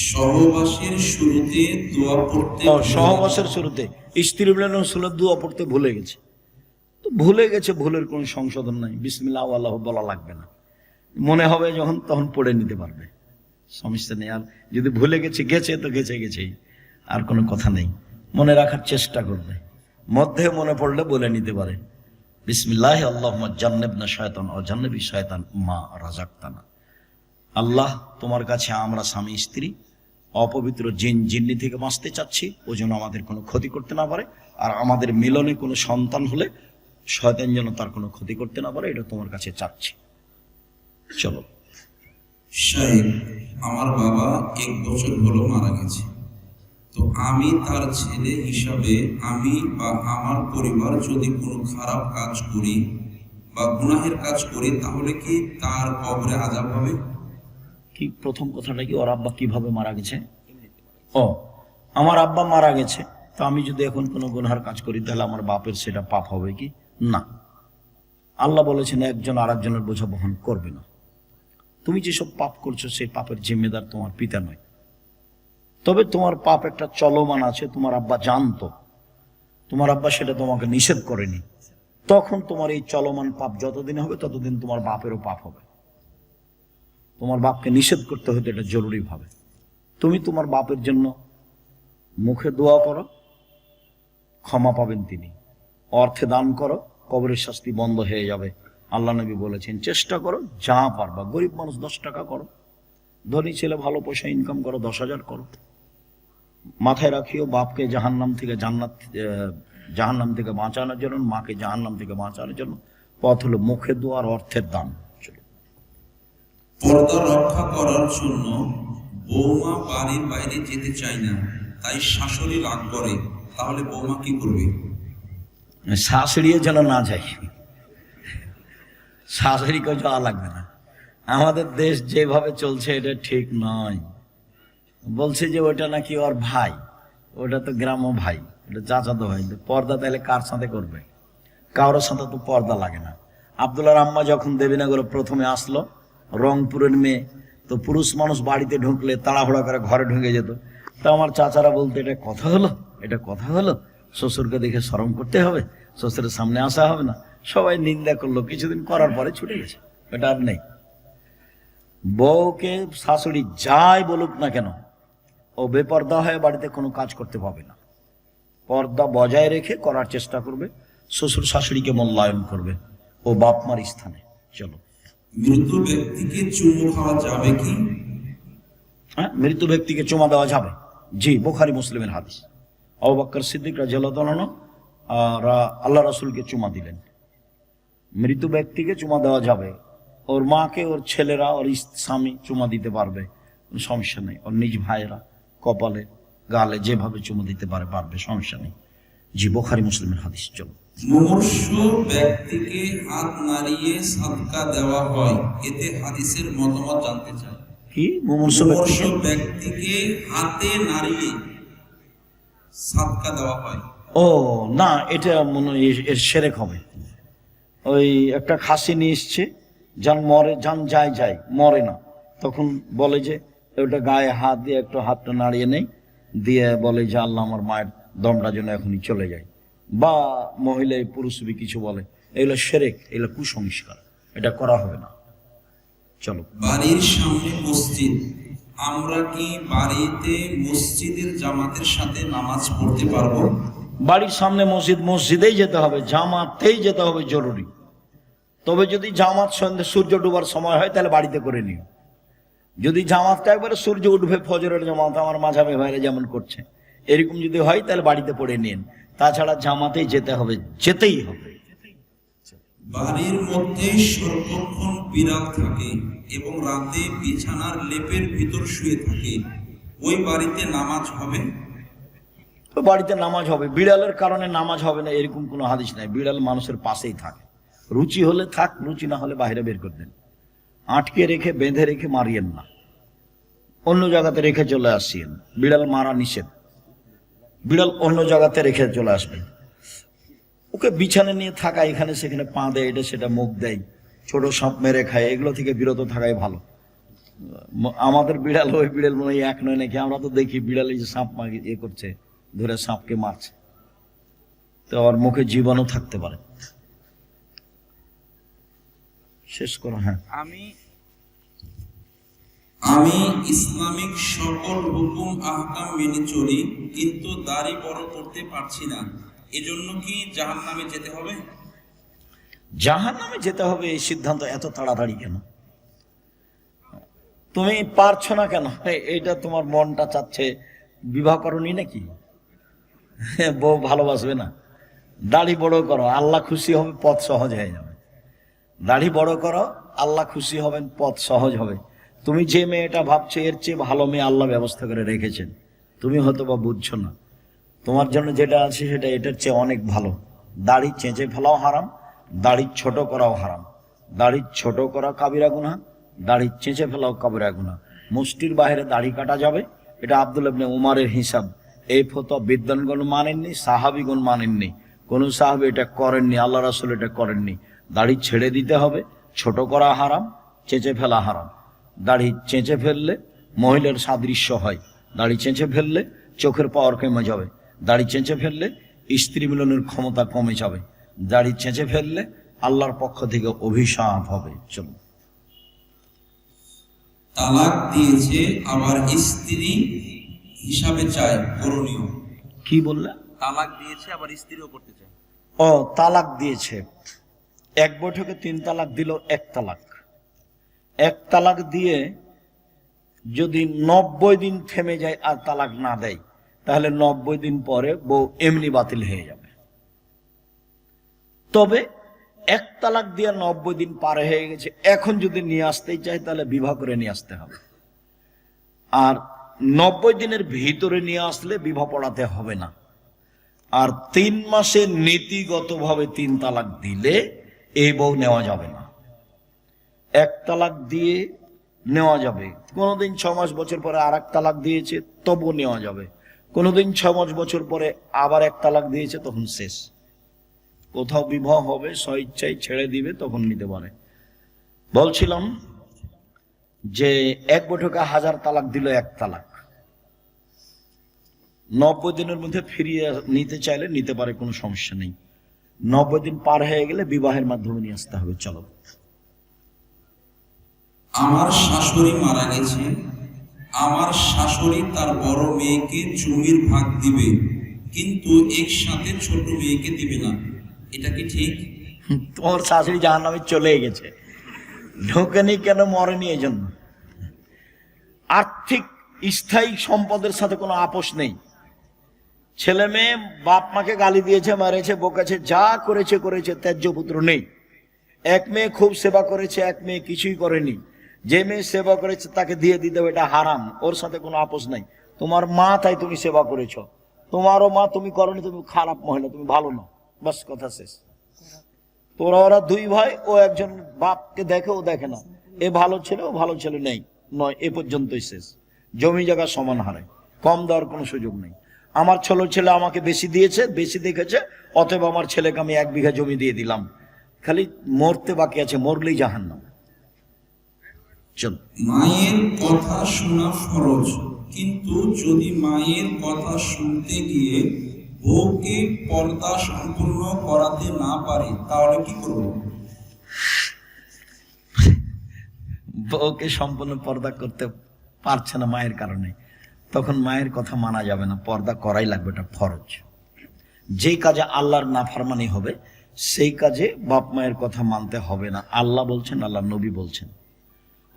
সহবাসের শুরুতে দোয়া পড়তে সহবাসের শুরুতে স্ত্রী বলেন দোয়া পড়তে ভুলে গেছে, তো ভুলে গেছে, ভুলের কোনো সংশোধন নাই, বিসমিল্লাহ আল্লাহ বলা লাগবে না, মনে হবে যখন তখন পড়ে নিতে পারবে, সমস্যা নেই। আর যদি ভুলে গেছে গেছে তো গেছেই, আর কোনো কথা নেই, মনে রাখার চেষ্টা করবে, মধ্যে মনে পড়লে বলে নিতে পারে বিসমিল্লাহ আল্লাহুম্মা জান্নিবনা শায়তান ও জান্নিবি শায়তান মা রাযাকতানা। আল্লাহ, তোমার কাছে আমরা স্বামী স্ত্রী অপবিত্র জিন্নি থেকে বাঁচতে চাচ্ছি, ও যেন আমাদের কোনো ক্ষতি করতে না পারে, আর আমাদের মিলনে কোনো সন্তান হলে শয়তান যেন তার কোনো ক্ষতি করতে না পারে, এটা তোমার কাছে চাচ্ছি। চলো। শাইখ, আমার বাবা 1 বছর হলো মারা গেছে, তো আমি তার ছেলে হিসাবে আমি বা আমার পরিবার যদি কোনো খারাপ কাজ করি বা গুনাহের কাজ করি, তাহলে কি তার কবরে আযাব হবে? কি প্রথম কথাটা কি, ওর আব্বা কিভাবে মারা গেছে? ও, আমার আব্বা মারা গেছে, তো আমি যদি এখন কোনো গুনাহের কাজ করি তাহলে আমার বাপের সেটা পাপ হবে কি? না, আল্লাহ বলেছেন একজন আরেকজনের বোঝা বহন করবে না। তুমি যেসব পাপ করছো সেই পাপের জিম্মেদার তোমার পিতা নয়, তবে তোমার পাপ একটা চলমান আছে, তোমার আব্বা জানতো, তোমার আব্বা সেটা তোমাকে নিষেধ করেনি, তখন তোমার এই চলমান পাপ যতদিন হবে ততদিন তোমার বাপেরও পাপ হবে। তোমার বাপকে নিষেধ করতে হতো এটা জরুরি ভাবে। তুমি তোমার বাপের জন্য মুখে দোয়া করো, ক্ষমা পাবেন তিনি, অর্থে দান করো, কবরের শাস্তি বন্ধ হয়ে যাবে। আল্লাহ নবী বলেছেন চেষ্টা করো যা পারবা, গরিব মানুষ 10 টাকা করো, ধনী ছেলে ভালো পয়সা ইনকাম করো, 10,000 করো। মাথায় রাখিও, বাপকে জাহান্নাম থেকে বাঁচানোর জন্য, মাকে জাহান্নাম থেকে বাঁচানোর জন্য পথ হলো মুখে দোয়া আর অর্থের দান। পর্দা রক্ষা করার জন্য বৌমা বাড়ির বাইরে যেতে চায় না, তাই শাশুড়ি রাগ করে, তাহলে বৌমা কি করবে? শাশুড়িও যেন না যায়, শাশুড়িকেও যাওয়া লাগবে না। আমাদের দেশ যেভাবে চলছে এটা ঠিক নয়। বলছে যে ওটা নাকি ওর ভাই, ওটা তো গ্রাম্য ভাই, ওটা চাচাতো ভাই, পর্দা তাহলে কার সাথে করবে? কারোর সাথে তো পর্দা লাগে না। আব্দুল্লাহর আম্মা যখন দেবীনগরে প্রথমে আসলো, রংপুরের মেয়ে, তো পুরুষ মানুষ বাড়িতে ঢুকলে তাড়াহুড়া করে ঘরে ঢুকে যেত। তো আমার চাচারা বলতো এটা কথা হলো, এটা কথা হলো, শ্বশুরকে দেখে শরম করতে হবে, শ্বশুরের সামনে আসা হবে না, সবাই নিন্দা করলো, কিছুদিন করার পরে ছুটে গেছে, এটা আর নেই। বউকে শাশুড়ি যাই বলুক না কেন, ও বেপর্দা হয়ে বাড়িতে কোনো কাজ করতে পাবে না, পর্দা বজায় রেখে করার চেষ্টা করবে, শ্বশুর শাশুড়িকে মূল্যায়ন করবে, ও বাপ মার স্থানে। চলো। মৃত ব্যক্তিকে চুমু খাওয়া যাবে কি? হ্যাঁ, মৃত ব্যক্তিকে চুমা দেওয়া যাবে, জি, বুখারী মুসলিমের হাদিস। আবু বকর সিদ্দিক রাদিয়াল্লাহু আনহু আর আল্লাহ রাসূলকে চুমা দিলেন। মৃত ব্যক্তিকে চুমা দেওয়া যাবে, ওর মাকে, ওর ছেলেরা, ওর স্বামী চুমা দিতে পারবে, কোনো সমস্যা নেই। ওর নিজ ভাইয়েরা কপালে, গালে যেভাবে চুমা দিতে পারবে, সমস্যা নেই। জি, বুখারী মুসলিমের হাদিস। চলো। মুমূর্ষু ব্যক্তিকে হাত নাড়িয়ে সাদকা দেওয়া হয়, এতে হাদিসের মতামত জানতে চাই। কি মুমূর্ষু ব্যক্তিকে হাতে নাড়িয়ে সাদকা দেওয়া হয়? ও না, এটা মনে হয় এর শিরক হবে। ওই একটা খাসি নিয়ে এসছে, যান মরে, যান যায় মরে না, তখন বলে যে ওটা গায়ে হাত দিয়ে একটু হাতটা নাড়িয়ে নেই, দিয়ে বলে যে আল্লাহ আমার মায়ের দমটা যেন এখনই চলে যায়, বা মহিলা পুরুষ কিছু বলে, এগুলো শিরক, এগুলো কুসংস্কার, এটা করা হবে না। চলো। বাড়ির সামনে মসজিদ, আমরা কি বাড়িতে মসজিদের জামাতের সাথে নামাজ পড়তে পারবো? বাড়ির সামনে মসজিদেই যেতে হবে, জামাতেই যেতে হবে, জরুরি। তবে যদি জামাত সূর্য ডুবার সময় হয় তাহলে বাড়িতে করে নিও। যদি জামাতটা একবারে সূর্য উঠবে, ফজরের জামাত আমার মাঝাবে ভাইরা যেমন করছে, এরকম যদি হয় তাহলে বাড়িতে পড়ে নিন, তাছাড়া জামাতেই যেতে হবে, যেতেই হবে। বাড়ির মধ্যে সর্বক্ষণ বিড়াল থাকে এবং রাতে বিছানার লেপের ভিতর শুয়ে থাকে, ওই বাড়িতে নামাজ হবে? তো বাড়িতে নামাজ হবে, বিড়ালের কারণে নামাজ হবে না এরকম কোনো হাদিস নাই। বিড়াল মানুষের পাশেই থাকে, রুচি হলে থাক, রুচি না হলে বাইরে বের করে দেন। আটকে রেখে, বেঁধে রেখে মারিয়েন না, অন্য জায়গাতে রেখে চলে আসিয়েন। বিড়াল মারা নিষেধ, বিড়াল অন্য জায়গাতে রেখে চলে আসবেন। ওকে বিছানে নিয়ে থাকা, এখানে সেখানে পা দেয়, এটা সেটা মুখ দেয়, ছোট সাপ মেরে খায়, এগুলো থেকে বিরত থাকাই ভালো। আমাদের বিড়াল ওই বিড়াল মনে হয় এক নয় নাকি, আমরা তো দেখি বিড়ালে যে সাপ করছে, ধরে সাপকে মারছে, তো ওর মুখে জীবাণু থাকতে পারে। শেষ করো। হ্যাঁ, আমি ইসলামিক সকল হুকুম আহকাম মেনে চলি, কিন্তু দাড়ি বড় করতে পারছি না, এজন্য কি জাহান্নামে যেতে হবে? জাহান্নামে যেতে হবে এই সিদ্ধান্ত এত তাড়াতাড়ি কেন? তুমি পারছো না কেন? এইটা তোমার মনটা চাচ্ছে, বিবাহ করনি নাকি? বউ ভালোবাসবে না? দাড়ি বড় করো, আল্লাহ খুশি হবে, পথ সহজ হয়ে যাবে। দাড়ি বড় করো, আল্লাহ খুশি হবেন, পথ সহজ হবে। তুমি যে মেয়েটা ভাবছো এর চেয়ে ভালো মেয়ে আল্লাহ ব্যবস্থা করে রেখেছেন, তুমি হয়তো বা বুঝছো না। তোমার জন্য যেটা আছে সেটা এটার চেয়ে অনেক ভালো। দাড়ি চেঁচে ফেলাও হারাম, দাড়ি ছোট করাও হারাম। দাড়ি ছোট করা কাবিরা গুনাহ, দাড়ি চেঁচে ফেলাও কাবিরা গুনাহ। মুষ্টির বাইরে দাড়ি কাটা যাবে, এটা আব্দুল্লাহ ইবনে উমারের হিসাব। এই ফতোয়া বিদ্বানগণ মানেননি, সাহাবীগণ মানেননি, কোন সাহাবী এটা করেননি, আল্লাহ রাসূল এটা করেননি। দাড়ি ছেড়ে দিতে হবে, ছোট করা হারাম, চেঁচে ফেলা হারাম। দাড়ি চেঁচে ফেললে মহিলার সাদৃশ্য হয়, দাড়ি চেঁচে ফেললে চোখের পাওয়ার কমে যাবে, দাড়ি চেঁচে ফেললে স্ত্রী মিলনের ক্ষমতা কমে যাবে, দাড়ি চেঁচে ফেললে আল্লাহর পক্ষ থেকে অভিশাপ হবে। চলো। তালাক দিয়েছে আবার স্ত্রী হিসাবে চায়, করণীয়? কি বললে? তালাক দিয়েছে আবার স্ত্রীও করতে চায়। ও, তালাক দিয়েছে, এক বৈঠকে 3 তালাক দিল, 1 তালাক। 1 তালাক দিয়ে যদি 90 দিন থেমে যায় আর তালাক না দেয়, তাহলে 90 দিন পরে বউ এমনি বাতিল হয়ে যাবে। তবে 1 তালাক দিয়ে 90 দিন পার হয়ে গেছে, এখন যদি নিয়ে আসতেই চায় তাহলে বিবাহ করে নিয়ে আসতে হবে। আর 90 দিনের ভিতরে নিয়ে আসলে বিবাহ পড়াতে হবে না। আর 3 মাসে নীতিগতভাবে 3 তালাক দিলে এই বউ নেওয়া যাবে না। 1 তালাক দিয়ে নেওয়া যাবে, কোনোদিন 6 মাস বছর পরে আর 1 তালাক দিয়েছে তবু নেওয়া যাবে, কোনোদিন 6 মাস বছর পরে আবার 1 তালাক দিয়েছে, তখন শেষ। কোথাও বিবাহ হবে, স্বইচ্ছায় ছেড়ে দিবে, তখন নিতে পারে। বলছিলাম যে 1 বৈঠকে 1000 তালাক দিল, 1 তালাক। 90 দিনের মধ্যে ফিরিয়ে নিতে চাইলে নিতে পারে, কোনো সমস্যা নেই। 90 দিন পার হয়ে গেলে বিবাহের মাধ্যমে নিয়ে আসতে হবে। চলো। আমার শাশুড়ি মারা গেছে, আমার শাশুড়ি তার বড় মেয়েকে জমির ভাগ দিবে, কিন্তু একসাথে ছোট মেয়েকে দিবে না, এটা কি ঠিক? তোমার শাশুড়ি জাহান্নামে চলে গেছে, ঢোকেনি কেন? মরেনি এই জন্য। আর্থিক স্থায়ী সম্পদের সাথে কোনো আপোষ নেই। ছেলে মেয়ে বাপ মাকে গালি দিয়েছে, মারেছে, বকেছে, যা করেছে করেছে, ত্যায্য পুত্র নেই। 1 মেয়ে খুব সেবা করেছে, 1 মেয়ে কিছুই করেনি। যে মেয়ে সেবা করেছে তাকে দিয়ে দিতে হবে, এটা হারাম, ওর সাথে কোনো আপোষ নাই। তোমার মা, তাই তুমি সেবা করেছো, তোমারও মা, তুমি করনি, তুমি খারাপ মহিলা, তুমি ভালো না, বাস কথা শেষ। তোরা ওরা 2 ভাই, ও একজন বাপকে দেখে, ও দেখে না, এ ভালো ছেলে, ও ভালো ছেলে নেই, নয়, এ পর্যন্তই শেষ। জমি জায়গা সমান হারে, কম দেওয়ার কোনো সুযোগ নেই। আমার ছোট ছেলে আমাকে বেশি দিয়েছে, বেশি দেখেছে, অতএব আমার ছেলেকে আমি 1 বিঘা জমি দিয়ে দিলাম। খালি মরতে বাকি আছে, মরলেই জাহান্নাম। চল। মায়ের কথা শোনা ফরজ, কিন্তু যদি মায়ের কথা শুনতে গিয়ে বউকে পর্দা সম্পূর্ণ করাতে না পারে, তাহলে কি করব? বউকে সম্পূর্ণ পর্দা করতে পারছে না মায়ের কারণে, তখন মায়ের কথা মানা যাবে না, পর্দা করাই লাগবে, এটা ফরজ। যেই কাজে আল্লাহর নাফরমানি হবে সেই কাজে বাপ মায়ের কথা মানতে হবে না, আল্লাহ বলছেন, আল্লাহ নবী বলছেন।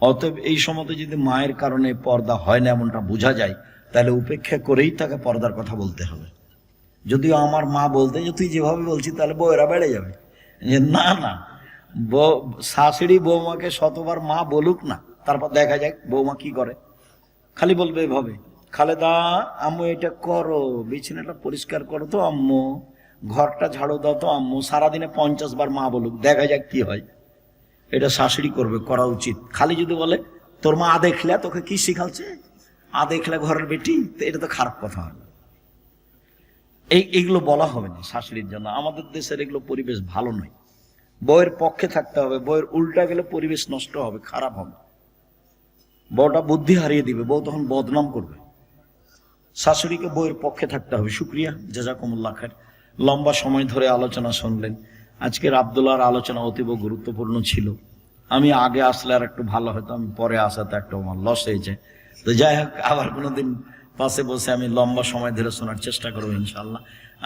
অতএব এই সময় যদি মায়ের কারণে পর্দা হয় না এমনটা বোঝা যায়, তাহলে উপেক্ষা করেই তাকে পর্দার কথা বলতে হবে। যদিও আমার মা বলতে যে তুই যেভাবে বলছিস তাহলে বউয়েরা বেড়ে যাবে, যে না না, শাশুড়ি বৌমাকে শতবার মা বলুক না, তারপর দেখা যাক বৌমা কি করে। খালি বলবে এভাবে, খালেদা আম্মু এটা করো, বিছানাটা পরিষ্কার করো তো আম্মু, ঘরটা ঝাড়ু দাও তো আম্মু, সারাদিনে 50 বার মা বলুক, দেখা যাক কি হয়। এটা শাশুড়ি করবে, করা উচিত। খালি যদি বলে তোর মা দেখলে, তোকে কি শিখালছে, দেখলে ঘরের বেটি, এটা তো খারাপ কথা হয়। এইগুলো বলা হবে না শাশুড়ির জন্য। আমাদের দেশের এগুলো পরিবেশ ভালো নয়। বউয়ের পক্ষে থাকতে হবে, বউয়ের উল্টা গেলে পরিবেশ নষ্ট হবে, খারাপ হবে, বউটা বুদ্ধি হারিয়ে দিবে, বউ তখন বদনাম করবে। শাশুড়িকে বউয়ের পক্ষে থাকতে হবে। শুক্রিয়া, জাযাকুমুল্লাহ খায়ের। লম্বা সময় ধরে আলোচনা শুনলেন। আজকের আব্দুল্লাহর আলোচনা অতীব গুরুত্বপূর্ণ ছিল। আমি আগে আসলে আর একটু ভালো হতো, আমি পরে আসাতে একটু আমার লস হয়েছে। তো যাই হোক, আবার কোনোদিন পাশে বসে আমি লম্বা সময় ধরে শোনার চেষ্টা করবো ইনশাআল্লাহ।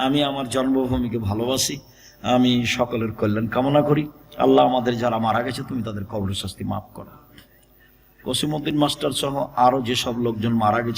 আমি আমার জন্মভূমিকে ভালোবাসি, আমি সকলের কল্যাণ কামনা করি। আল্লাহ আমাদের যারা মারা গেছে তুমি তাদের কবরের শাস্তি মাফ করো। কসিমউদ্দিন মাস্টার সহ আরো যেসব লোকজন মারা গেছে